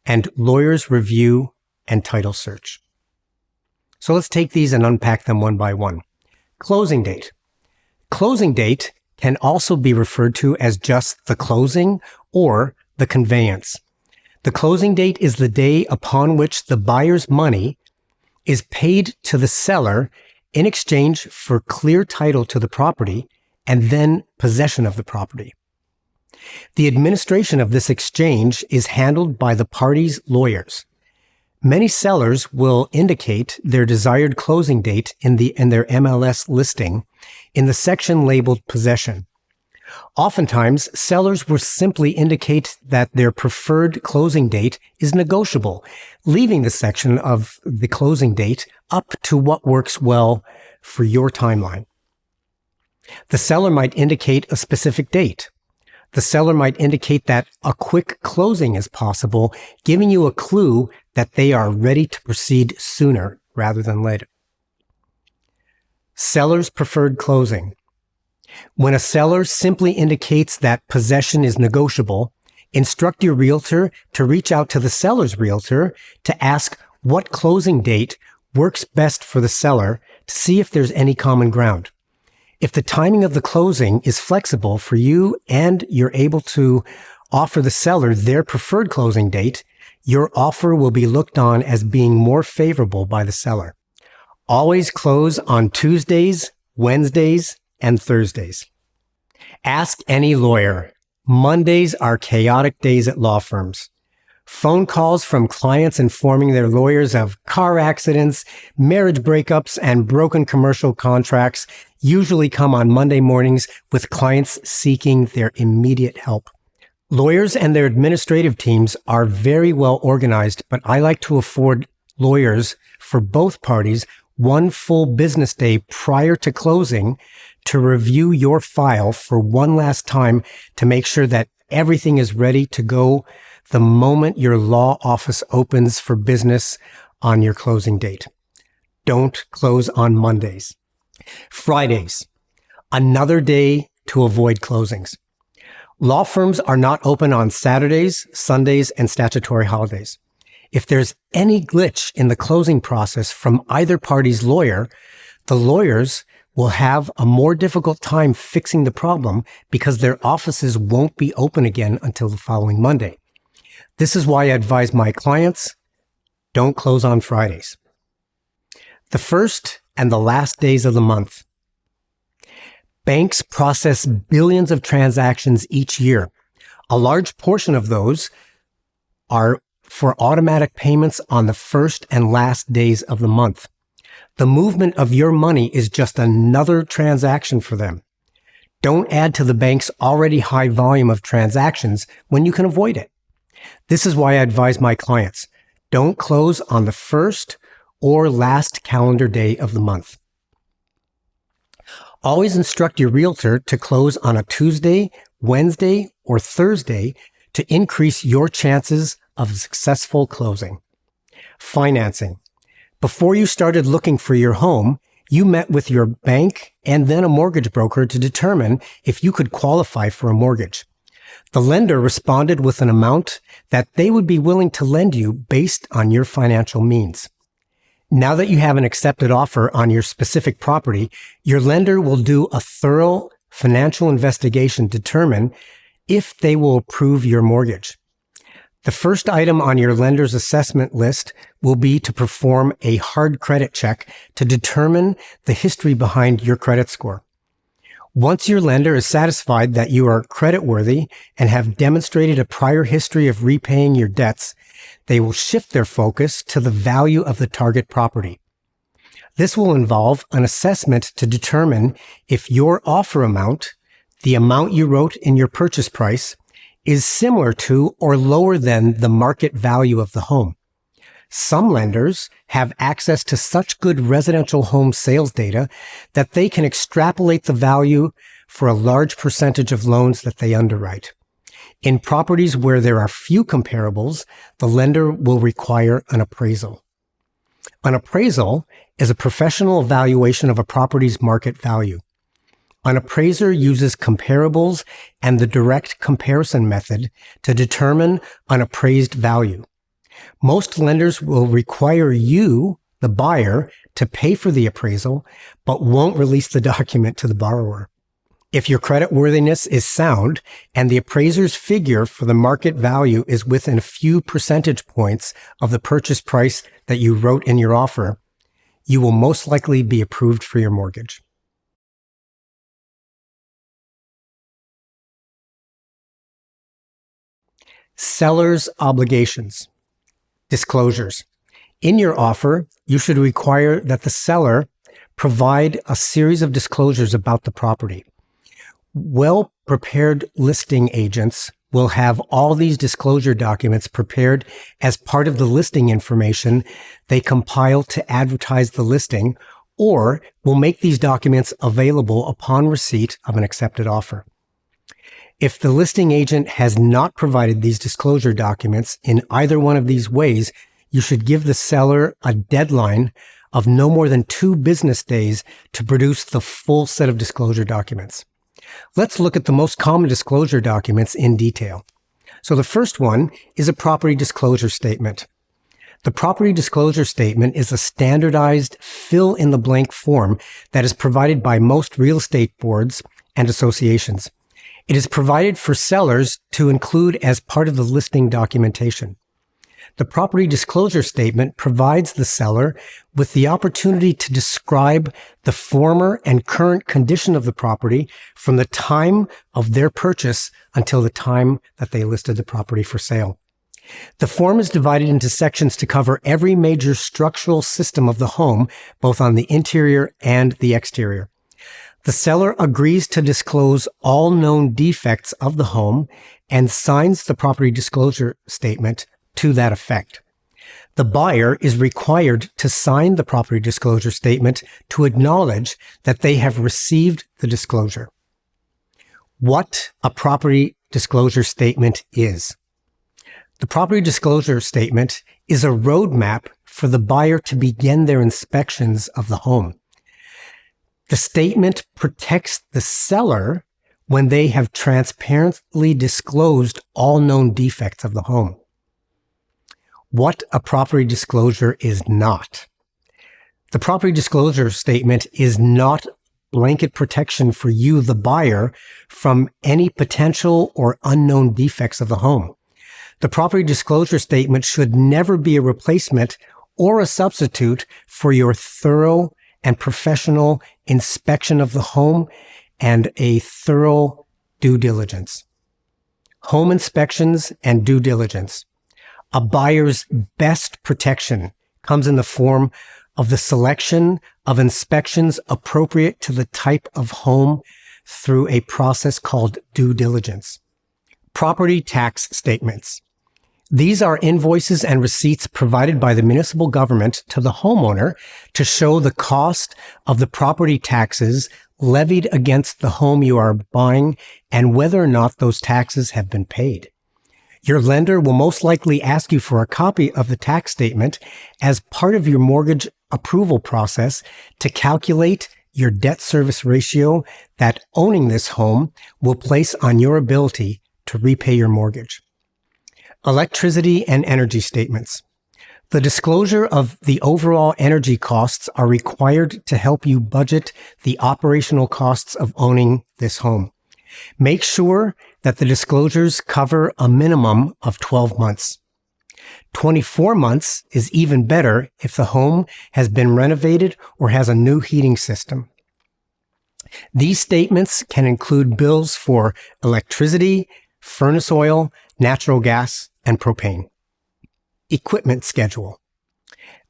and lawyer's review and title search. So let's take these and unpack them one by one. Closing date. Closing date can also be referred to as just the closing or the conveyance. The closing date is the day upon which the buyer's money is paid to the seller in exchange for clear title to the property and then possession of the property. The administration of this exchange is handled by the parties' lawyers. Many sellers will indicate their desired closing date in their MLS listing in the section labeled possession. Oftentimes, sellers will simply indicate that their preferred closing date is negotiable, leaving the section of the closing date up to what works well for your timeline. The seller might indicate a specific date. The seller might indicate that a quick closing is possible, giving you a clue that they are ready to proceed sooner rather than later. Seller's preferred closing. When a seller simply indicates that possession is negotiable, instruct your realtor to reach out to the seller's realtor to ask what closing date works best for the seller to see if there's any common ground. If the timing of the closing is flexible for you and you're able to offer the seller their preferred closing date, your offer will be looked on as being more favorable by the seller. Always close on Tuesdays, Wednesdays, and Thursdays. Ask any lawyer. Mondays are chaotic days at law firms. Phone calls from clients informing their lawyers of car accidents, marriage breakups, and broken commercial contracts usually come on Monday mornings with clients seeking their immediate help. Lawyers and their administrative teams are very well organized, but I like to afford lawyers for both parties one full business day prior to closing to review your file for one last time to make sure that everything is ready to go the moment your law office opens for business on your closing date. Don't close on Mondays. Fridays, another day to avoid closings. Law firms are not open on Saturdays, Sundays, and statutory holidays. If there's any glitch in the closing process from either party's lawyer, the lawyers will have a more difficult time fixing the problem because their offices won't be open again until the following Monday. This is why I advise my clients, don't close on Fridays. The first and the last days of the month. Banks process billions of transactions each year. A large portion of those are for automatic payments on the first and last days of the month. The movement of your money is just another transaction for them. Don't add to the bank's already high volume of transactions when you can avoid it. This is why I advise my clients, don't close on the first or last calendar day of the month. Always instruct your realtor to close on a Tuesday, Wednesday, or Thursday to increase your chances of successful closing. Financing. Before you started looking for your home, you met with your bank and then a mortgage broker to determine if you could qualify for a mortgage. The lender responded with an amount that they would be willing to lend you based on your financial means. Now that you have an accepted offer on your specific property, your lender will do a thorough financial investigation to determine if they will approve your mortgage. The first item on your lender's assessment list will be to perform a hard credit check to determine the history behind your credit score. Once your lender is satisfied that you are creditworthy and have demonstrated a prior history of repaying your debts, they will shift their focus to the value of the target property. This will involve an assessment to determine if your offer amount, the amount you wrote in your purchase price, is similar to or lower than the market value of the home. Some lenders have access to such good residential home sales data that they can extrapolate the value for a large percentage of loans that they underwrite. In properties where there are few comparables, the lender will require an appraisal. An appraisal is a professional evaluation of a property's market value. An appraiser uses comparables and the direct comparison method to determine an appraised value. Most lenders will require you, the buyer, to pay for the appraisal, but won't release the document to the borrower. If your creditworthiness is sound and the appraiser's figure for the market value is within a few percentage points of the purchase price that you wrote in your offer, you will most likely be approved for your mortgage. Seller's obligations. Disclosures. In your offer, you should require that the seller provide a series of disclosures about the property. Well-prepared listing agents will have all these disclosure documents prepared as part of the listing information they compile to advertise the listing, or will make these documents available upon receipt of an accepted offer. If the listing agent has not provided these disclosure documents in either one of these ways, you should give the seller a deadline of no more than 2 business days to produce the full set of disclosure documents. Let's look at the most common disclosure documents in detail. So the first one is a property disclosure statement. The property disclosure statement is a standardized fill-in-the-blank form that is provided by most real estate boards and associations. It is provided for sellers to include as part of the listing documentation. The property disclosure statement provides the seller with the opportunity to describe the former and current condition of the property from the time of their purchase until the time that they listed the property for sale. The form is divided into sections to cover every major structural system of the home, both on the interior and the exterior. The seller agrees to disclose all known defects of the home and signs the property disclosure statement to that effect. The buyer is required to sign the property disclosure statement to acknowledge that they have received the disclosure. What a property disclosure statement is. The property disclosure statement is a roadmap for the buyer to begin their inspections of the home. The statement protects the seller when they have transparently disclosed all known defects of the home. What a property disclosure is not. The property disclosure statement is not blanket protection for you, the buyer, from any potential or unknown defects of the home. The property disclosure statement should never be a replacement or a substitute for your thorough and professional inspection of the home and a thorough due diligence. Home inspections and due diligence. A buyer's best protection comes in the form of the selection of inspections appropriate to the type of home through a process called due diligence. Property tax statements. These are invoices and receipts provided by the municipal government to the homeowner to show the cost of the property taxes levied against the home you are buying and whether or not those taxes have been paid. Your lender will most likely ask you for a copy of the tax statement as part of your mortgage approval process to calculate your debt service ratio that owning this home will place on your ability to repay your mortgage. Electricity and energy statements. The disclosure of the overall energy costs are required to help you budget the operational costs of owning this home. Make sure that the disclosures cover a minimum of 12 months. 24 months is even better if the home has been renovated or has a new heating system. These statements can include bills for electricity, furnace oil, natural gas, and propane. Equipment schedule.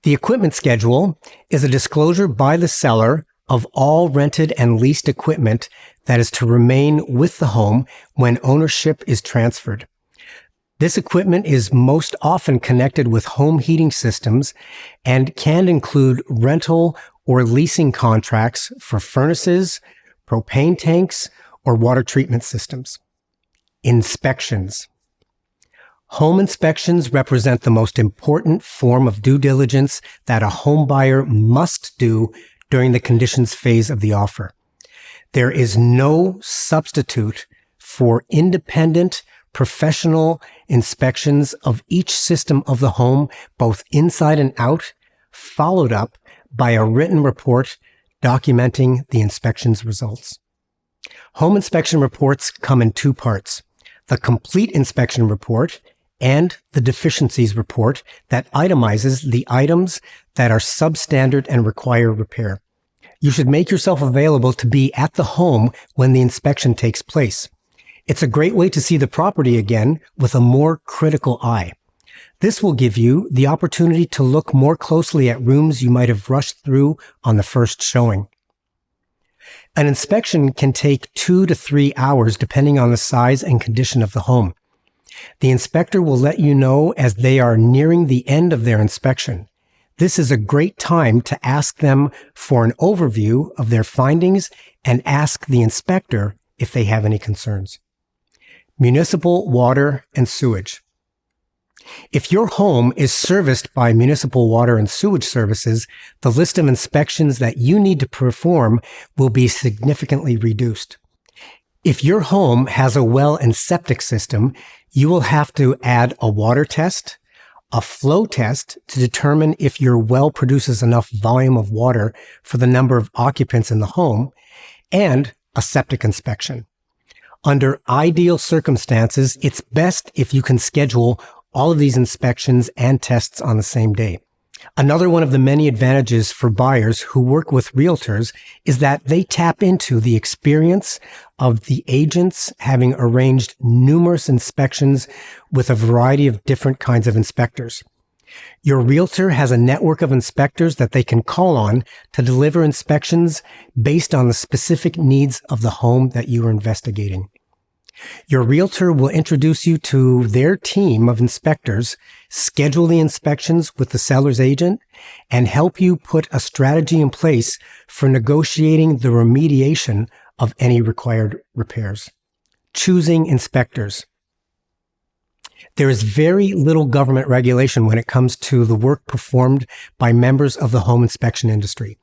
The equipment schedule is a disclosure by the seller of all rented and leased equipment that is to remain with the home when ownership is transferred. This equipment is most often connected with home heating systems and can include rental or leasing contracts for furnaces, propane tanks, or water treatment systems. Inspections. Home inspections represent the most important form of due diligence that a home buyer must do during the conditions phase of the offer. There is no substitute for independent, professional inspections of each system of the home, both inside and out, followed up by a written report documenting the inspection's results. Home inspection reports come in two parts: the complete inspection report and the deficiencies report that itemizes the items that are substandard and require repair. You should make yourself available to be at the home when the inspection takes place. It's a great way to see the property again with a more critical eye. This will give you the opportunity to look more closely at rooms you might have rushed through on the first showing. An inspection can take 2 to 3 hours depending on the size and condition of the home. The inspector will let you know as they are nearing the end of their inspection. This is a great time to ask them for an overview of their findings and ask the inspector if they have any concerns. Municipal water and sewage. If your home is serviced by municipal water and sewage services, the list of inspections that you need to perform will be significantly reduced. If your home has a well and septic system, you will have to add a water test, a flow test to determine if your well produces enough volume of water for the number of occupants in the home, and a septic inspection. Under ideal circumstances, it's best if you can schedule all of these inspections and tests on the same day. Another one of the many advantages for buyers who work with realtors is that they tap into the experience of the agents having arranged numerous inspections with a variety of different kinds of inspectors. Your realtor has a network of inspectors that they can call on to deliver inspections based on the specific needs of the home that you are investigating. Your realtor will introduce you to their team of inspectors, schedule the inspections with the seller's agent, and help you put a strategy in place for negotiating the remediation of any required repairs. Choosing inspectors. There is very little government regulation when it comes to the work performed by members of the home inspection industry.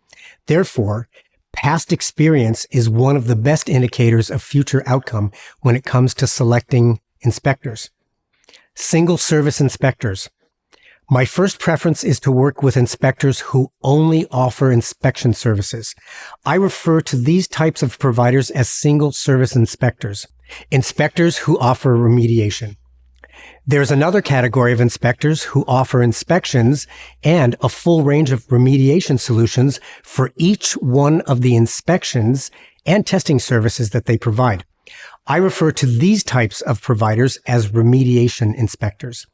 Therefore, past experience is one of the best indicators of future outcome when it comes to selecting inspectors. Single service inspectors. My first preference is to work with inspectors who only offer inspection services. I refer to these types of providers as single service inspectors, inspectors who offer remediation. There's another category of inspectors who offer inspections and a full range of remediation solutions for each one of the inspections and testing services that they provide. I refer to these types of providers as remediation inspectors.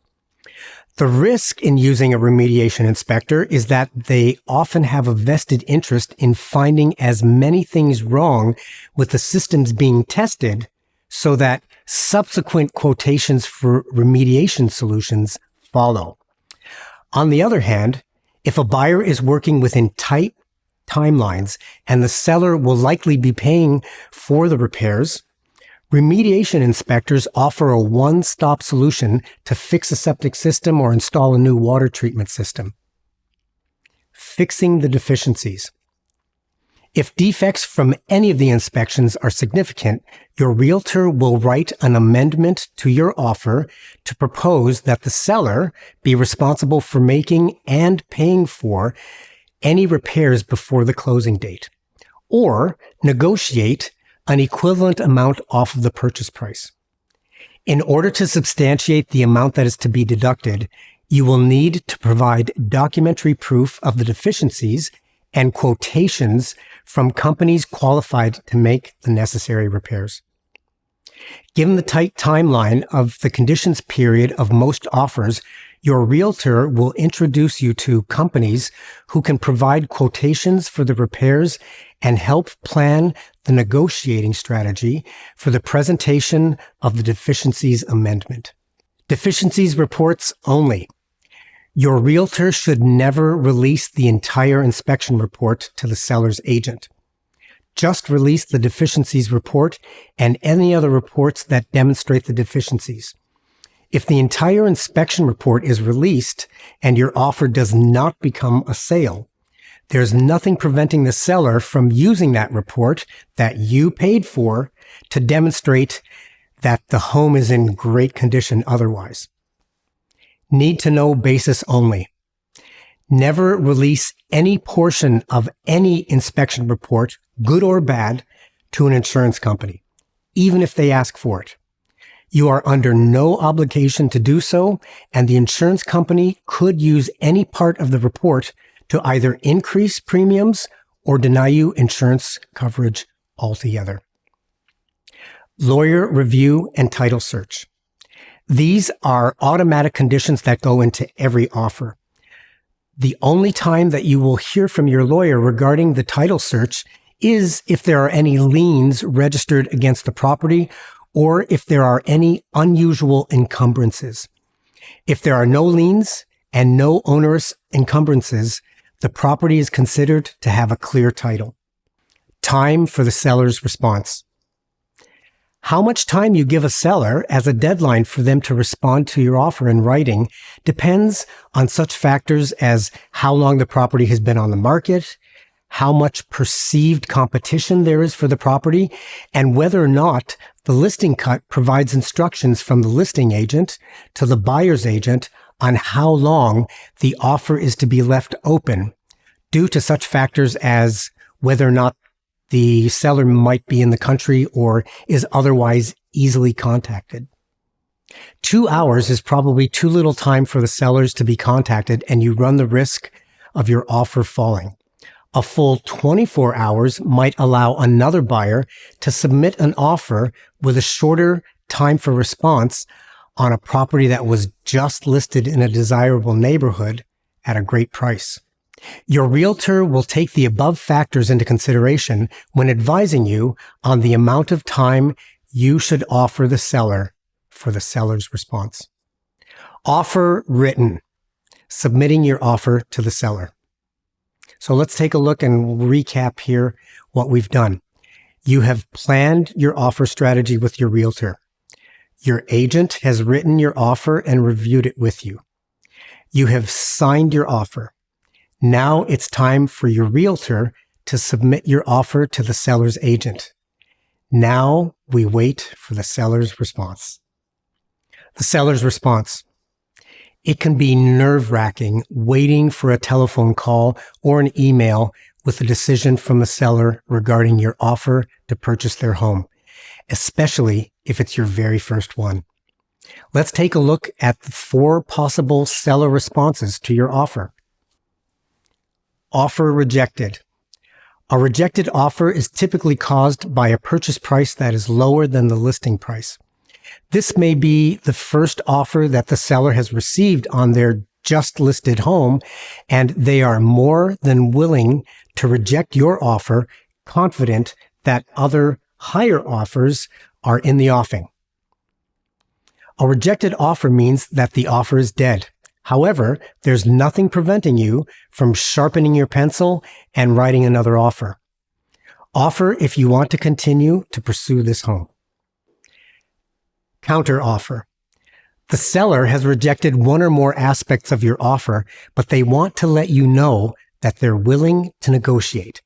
The risk in using a remediation inspector is that they often have a vested interest in finding as many things wrong with the systems being tested so that subsequent quotations for remediation solutions follow. On the other hand, if a buyer is working within tight timelines and the seller will likely be paying for the repairs, remediation inspectors offer a one-stop solution to fix a septic system or install a new water treatment system. Fixing the deficiencies. If defects from any of the inspections are significant, your realtor will write an amendment to your offer to propose that the seller be responsible for making and paying for any repairs before the closing date, or negotiate an equivalent amount off of the purchase price. In order to substantiate the amount that is to be deducted, you will need to provide documentary proof of the deficiencies and quotations from companies qualified to make the necessary repairs. Given the tight timeline of the conditions period of most offers, your realtor will introduce you to companies who can provide quotations for the repairs and help plan the negotiating strategy for the presentation of the deficiencies amendment. Deficiencies reports only. Your realtor should never release the entire inspection report to the seller's agent. Just release the deficiencies report and any other reports that demonstrate the deficiencies. If the entire inspection report is released and your offer does not become a sale, there's nothing preventing the seller from using that report that you paid for to demonstrate that the home is in great condition otherwise. Need to know basis only. Never release any portion of any inspection report, good or bad, to an insurance company, even if they ask for it. You are under no obligation to do so, and the insurance company could use any part of the report to either increase premiums or deny you insurance coverage altogether. Lawyer review and title search. These are automatic conditions that go into every offer. The only time that you will hear from your lawyer regarding the title search is if there are any liens registered against the property or if there are any unusual encumbrances. If there are no liens and no onerous encumbrances, the property is considered to have a clear title. Time for the seller's response. How much time you give a seller as a deadline for them to respond to your offer in writing depends on such factors as how long the property has been on the market, how much perceived competition there is for the property, and whether or not the listing cut provides instructions from the listing agent to the buyer's agent on how long the offer is to be left open, due to such factors as whether or not the seller might be in the country or is otherwise easily contacted. 2 hours is probably too little time for the sellers to be contacted, and you run the risk of your offer falling. A full 24 hours might allow another buyer to submit an offer with a shorter time for response on a property that was just listed in a desirable neighborhood at a great price. Your realtor will take the above factors into consideration when advising you on the amount of time you should offer the seller for the seller's response. Offer written, submitting your offer to the seller. So let's take a look and recap here what we've done. You have planned your offer strategy with your realtor. Your agent has written your offer and reviewed it with you. You have signed your offer. Now it's time for your realtor to submit your offer to the seller's agent. Now we wait for the seller's response. The seller's response. It can be nerve-wracking waiting for a telephone call or an email with a decision from the seller regarding your offer to purchase their home, especially if it's your very first one. Let's take a look at the 4 possible seller responses to your offer. Offer rejected. A rejected offer is typically caused by a purchase price that is lower than the listing price. This may be the first offer that the seller has received on their just listed home, and they are more than willing to reject your offer, confident that other higher offers are in the offing. A rejected offer means that the offer is dead. However, there's nothing preventing you from sharpening your pencil and writing another offer. Offer if you want to continue to pursue this home. Counter offer. The seller has rejected one or more aspects of your offer, but they want to let you know that they're willing to negotiate.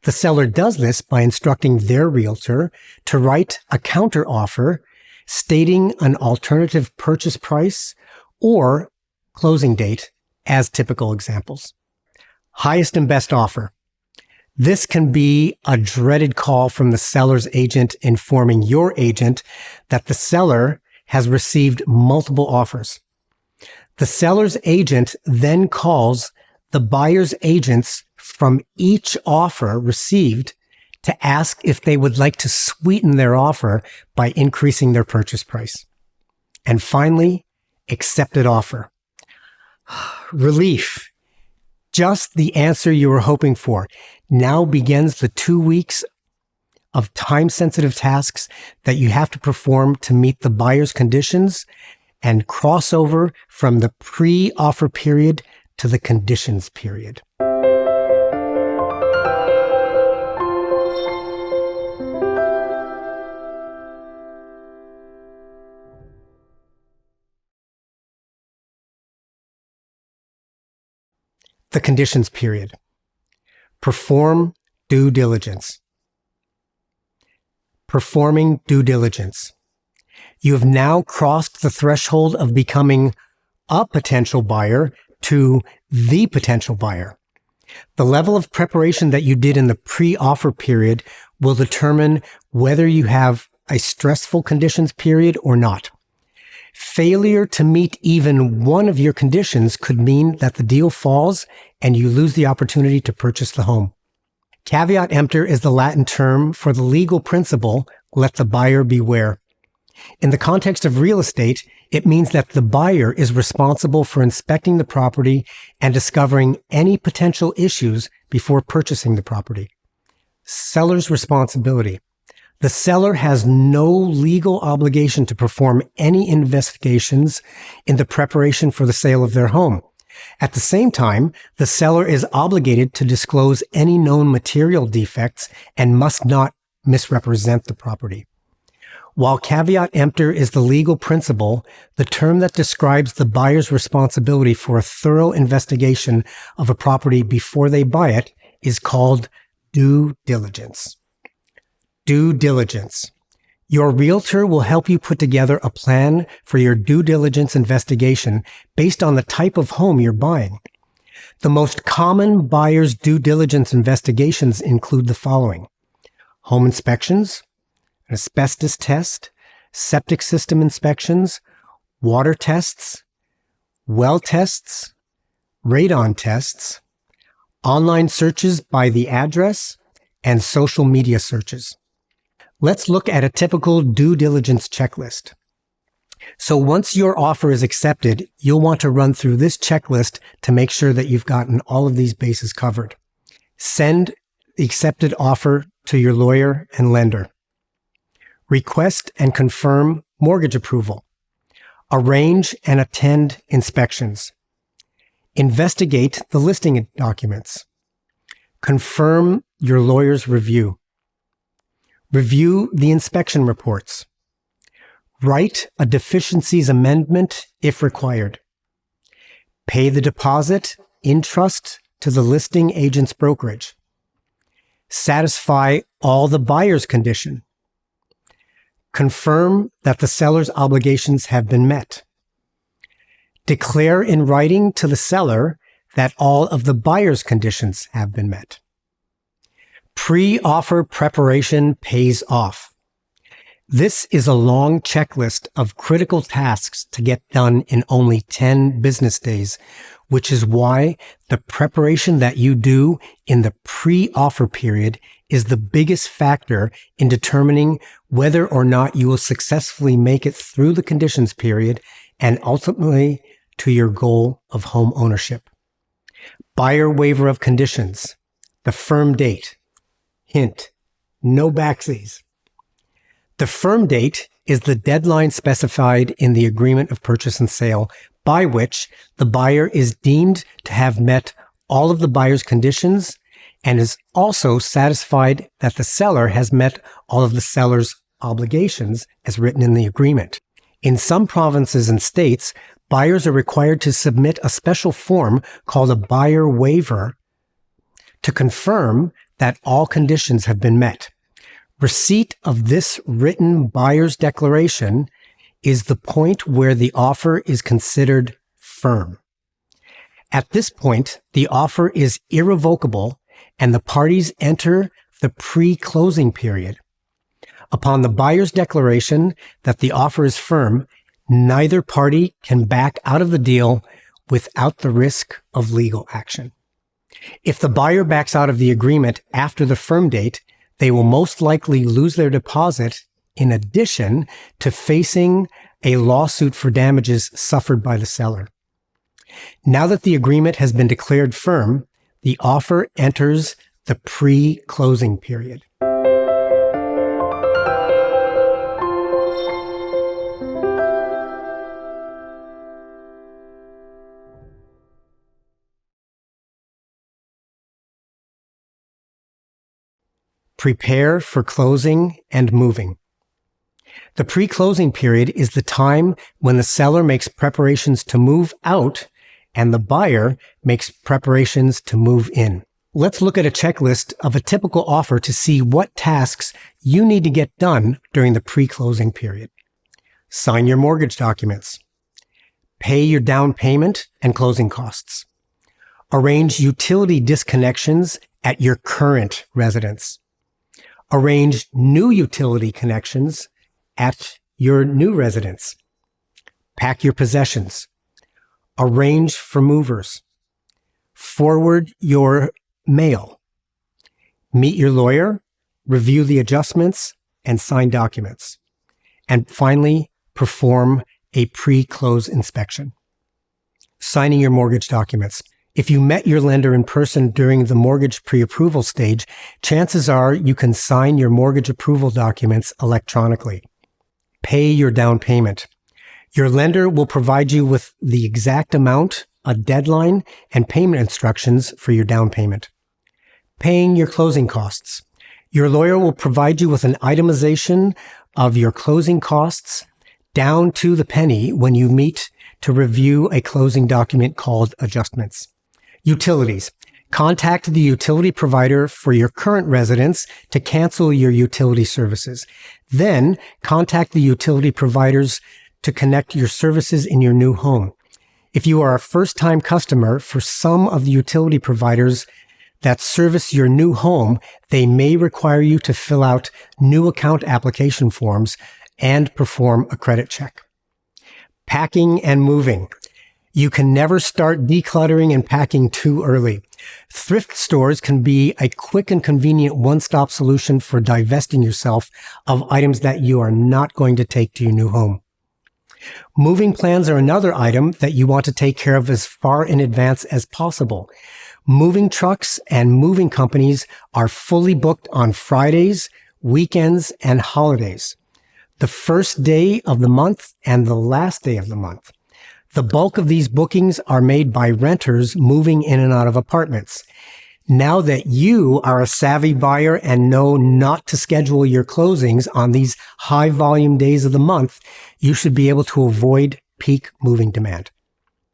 The seller does this by instructing their realtor to write a counter offer stating an alternative purchase price or closing date as typical examples. Highest and best offer. This can be a dreaded call from the seller's agent informing your agent that the seller has received multiple offers. The seller's agent then calls the buyer's agents from each offer received to ask if they would like to sweeten their offer by increasing their purchase price. And finally, accepted offer. Relief. Just the answer you were hoping for. Now begins the 2 weeks of time-sensitive tasks that you have to perform to meet the buyer's conditions and cross over from the pre-offer period to the conditions period. The conditions period. Perform due diligence. Performing due diligence. You have now crossed the threshold of becoming a potential buyer to the potential buyer. The level of preparation that you did in the pre-offer period will determine whether you have a stressful conditions period or not. Failure to meet even one of your conditions could mean that the deal falls and you lose the opportunity to purchase the home. Caveat emptor is the Latin term for the legal principle, let the buyer beware. In the context of real estate, it means that the buyer is responsible for inspecting the property and discovering any potential issues before purchasing the property. Seller's responsibility. The seller has no legal obligation to perform any investigations in the preparation for the sale of their home. At the same time, the seller is obligated to disclose any known material defects and must not misrepresent the property. While caveat emptor is the legal principle, the term that describes the buyer's responsibility for a thorough investigation of a property before they buy it is called due diligence. Due diligence. Your realtor will help you put together a plan for your due diligence investigation based on the type of home you're buying. The most common buyer's due diligence investigations include the following: home inspections, an asbestos test, septic system inspections, water tests, well tests, radon tests, online searches by the address, and social media searches. Let's look at a typical due diligence checklist. So once your offer is accepted, you'll want to run through this checklist to make sure that you've gotten all of these bases covered. Send the accepted offer to your lawyer and lender. Request and confirm mortgage approval. Arrange and attend inspections. Investigate the listing documents. Confirm your lawyer's review. Review the inspection reports. Write a deficiencies amendment if required. Pay the deposit in trust to the listing agent's brokerage. Satisfy all the buyer's condition. Confirm that the seller's obligations have been met. Declare in writing to the seller that all of the buyer's conditions have been met. Pre-offer preparation pays off. This is a long checklist of critical tasks to get done in only 10 business days, which is why the preparation that you do in the pre-offer period is the biggest factor in determining whether or not you will successfully make it through the conditions period and ultimately to your goal of home ownership. Buyer waiver of conditions, the firm date. Hint, no backsies. The firm date is the deadline specified in the agreement of purchase and sale by which the buyer is deemed to have met all of the buyer's conditions and is also satisfied that the seller has met all of the seller's obligations as written in the agreement. In some provinces and states, buyers are required to submit a special form called a buyer waiver to confirm that all conditions have been met. Receipt of this written buyer's declaration is the point where the offer is considered firm. At this point, the offer is irrevocable and the parties enter the pre-closing period. Upon the buyer's declaration that the offer is firm, neither party can back out of the deal without the risk of legal action. If the buyer backs out of the agreement after the firm date, they will most likely lose their deposit in addition to facing a lawsuit for damages suffered by the seller. Now that the agreement has been declared firm, the offer enters the pre-closing period. Prepare for closing and moving. The pre-closing period is the time when the seller makes preparations to move out and the buyer makes preparations to move in. Let's look at a checklist of a typical offer to see what tasks you need to get done during the pre-closing period. Sign your mortgage documents. Pay your down payment and closing costs. Arrange utility disconnections at your current residence. Arrange new utility connections at your new residence. Pack your possessions. Arrange for movers. Forward your mail. Meet your lawyer, review the adjustments, and sign documents. And finally, perform a pre-close inspection. Signing your mortgage documents. If you met your lender in person during the mortgage pre-approval stage, chances are you can sign your mortgage approval documents electronically. Pay your down payment. Your lender will provide you with the exact amount, a deadline, and payment instructions for your down payment. Paying your closing costs. Your lawyer will provide you with an itemization of your closing costs down to the penny when you meet to review a closing document called adjustments. Utilities. Contact the utility provider for your current residence to cancel your utility services. Then contact the utility providers to connect your services in your new home. If you are a first-time customer for some of the utility providers that service your new home, they may require you to fill out new account application forms and perform a credit check. Packing and moving. You can never start decluttering and packing too early. Thrift stores can be a quick and convenient one-stop solution for divesting yourself of items that you are not going to take to your new home. Moving plans are another item that you want to take care of as far in advance as possible. Moving trucks and moving companies are fully booked on Fridays, weekends, and holidays. The first day of the month and the last day of the month. The bulk of these bookings are made by renters moving in and out of apartments. Now that you are a savvy buyer and know not to schedule your closings on these high volume days of the month, you should be able to avoid peak moving demand.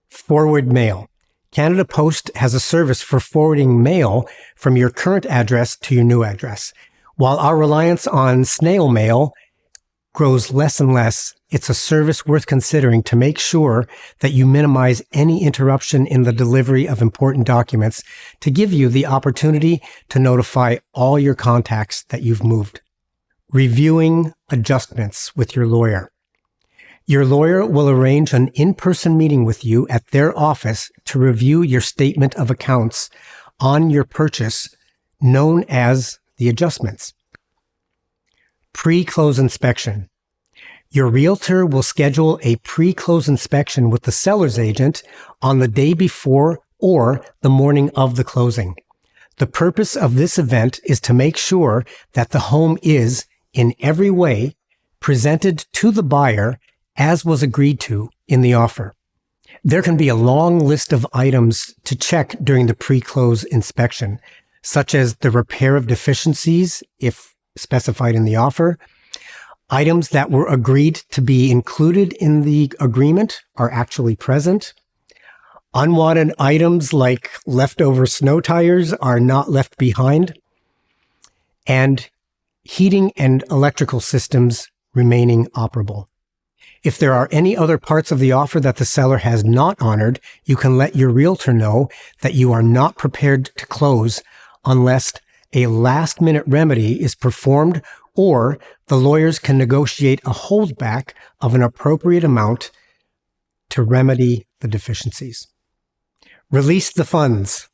Forward mail. Canada Post has a service for forwarding mail from your current address to your new address. While our reliance on snail mail grows less and less, it's a service worth considering to make sure that you minimize any interruption in the delivery of important documents to give you the opportunity to notify all your contacts that you've moved. Reviewing adjustments with your lawyer. Your lawyer will arrange an in-person meeting with you at their office to review your statement of accounts on your purchase, known as the adjustments. Pre-close inspection. Your realtor will schedule a pre-close inspection with the seller's agent on the day before or the morning of the closing. The purpose of this event is to make sure that the home is, in every way, presented to the buyer as was agreed to in the offer. There can be a long list of items to check during the pre-close inspection, such as the repair of deficiencies, if specified in the offer. Items that were agreed to be included in the agreement are actually present. Unwanted items like leftover snow tires are not left behind. And heating and electrical systems remaining operable. If there are any other parts of the offer that the seller has not honored, you can let your realtor know that you are not prepared to close unless a last-minute remedy is performed or the lawyers can negotiate a holdback of an appropriate amount to remedy the deficiencies. Release the funds.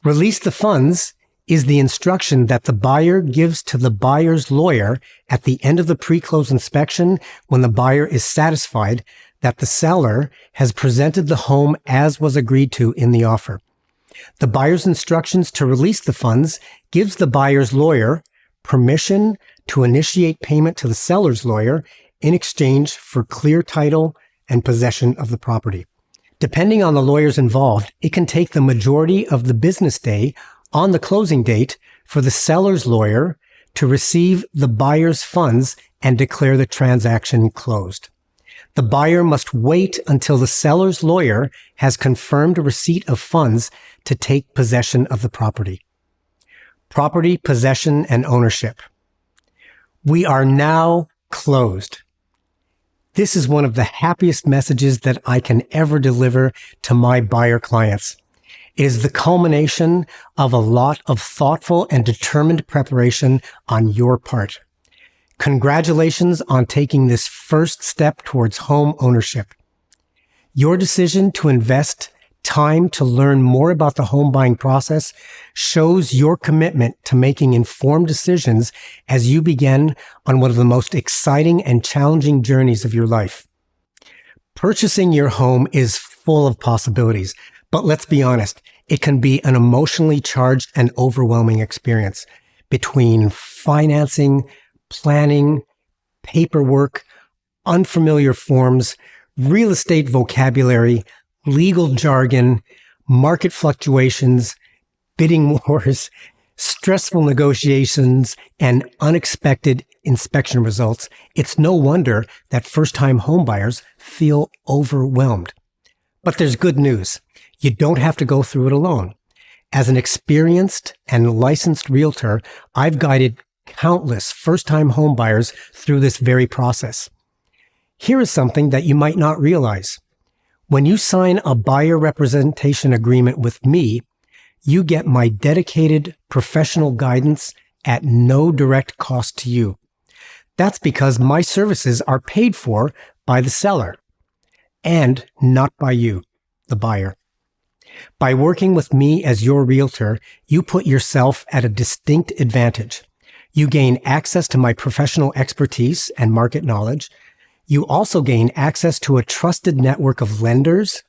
Release the funds is the instruction that the buyer gives to the buyer's lawyer at the end of the pre-close inspection when the buyer is satisfied that the seller has presented the home as was agreed to in the offer. The buyer's instructions to release the funds gives the buyer's lawyer permission to initiate payment to the seller's lawyer in exchange for clear title and possession of the property. Depending on the lawyers involved, it can take the majority of the business day on the closing date for the seller's lawyer to receive the buyer's funds and declare the transaction closed. The buyer must wait until the seller's lawyer has confirmed receipt of funds to take possession of the property. Property, possession, and ownership. We are now closed. This is one of the happiest messages that I can ever deliver to my buyer clients. It is the culmination of a lot of thoughtful and determined preparation on your part. Congratulations on taking this first step towards home ownership. Your decision to invest time to learn more about the home buying process shows your commitment to making informed decisions as you begin on one of the most exciting and challenging journeys of your life. Purchasing your home is full of possibilities, but let's be honest, it can be an emotionally charged and overwhelming experience between financing, planning, paperwork, unfamiliar forms, real estate vocabulary, legal jargon, market fluctuations, bidding wars, stressful negotiations, and unexpected inspection results. It's no wonder that first-time homebuyers feel overwhelmed. But there's good news. You don't have to go through it alone. As an experienced and licensed realtor, I've guided countless first-time homebuyers through this very process. Here is something that you might not realize. When you sign a buyer representation agreement with me, you get my dedicated professional guidance at no direct cost to you. That's because my services are paid for by the seller and not by you, the buyer. By working with me as your realtor, you put yourself at a distinct advantage. You gain access to my professional expertise and market knowledge. You also gain access to a trusted network of lenders,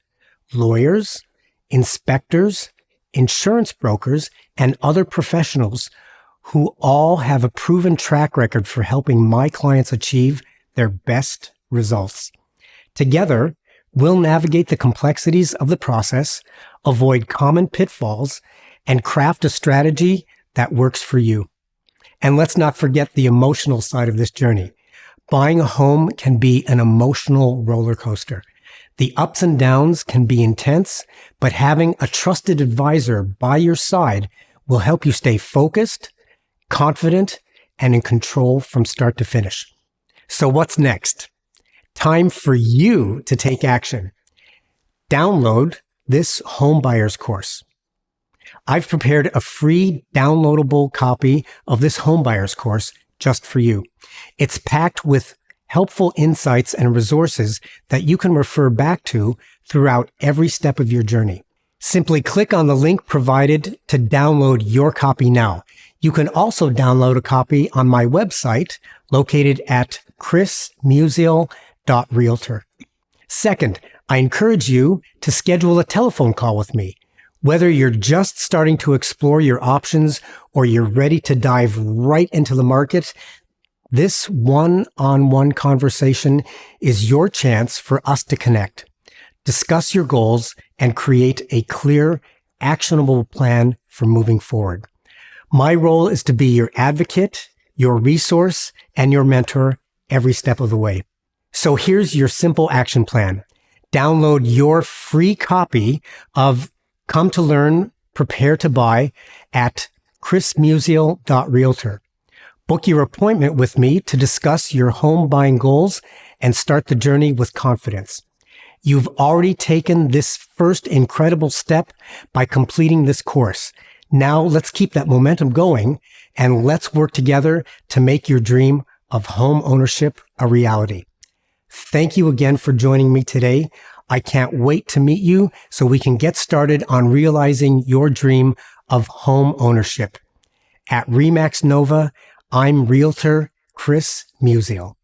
lawyers, inspectors, insurance brokers, and other professionals who all have a proven track record for helping my clients achieve their best results. Together, we'll navigate the complexities of the process, avoid common pitfalls, and craft a strategy that works for you. And let's not forget the emotional side of this journey. Buying a home can be an emotional roller coaster. The ups and downs can be intense, but having a trusted advisor by your side will help you stay focused, confident, and in control from start to finish. So what's next? Time for you to take action. Download this Homebuyers course. I've prepared a free downloadable copy of this Homebuyers course just for you. It's packed with helpful insights and resources that you can refer back to throughout every step of your journey. Simply click on the link provided to download your copy now. You can also download a copy on my website located at chrismusial.realtor. Second, I encourage you to schedule a telephone call with me. Whether you're just starting to explore your options or you're ready to dive right into the market, this one-on-one conversation is your chance for us to connect, discuss your goals, and create a clear, actionable plan for moving forward. My role is to be your advocate, your resource, and your mentor every step of the way. So here's your simple action plan. Download your free copy of Come to Learn, Prepare to Buy at chrismusial.realtor. Book your appointment with me to discuss your home buying goals and start the journey with confidence. You've already taken this first incredible step by completing this course. Now let's keep that momentum going and let's work together to make your dream of home ownership a reality. Thank you again for joining me today. I can't wait to meet you so we can get started on realizing your dream of home ownership. At RE/MAX Nova, I'm Realtor Chris Musial.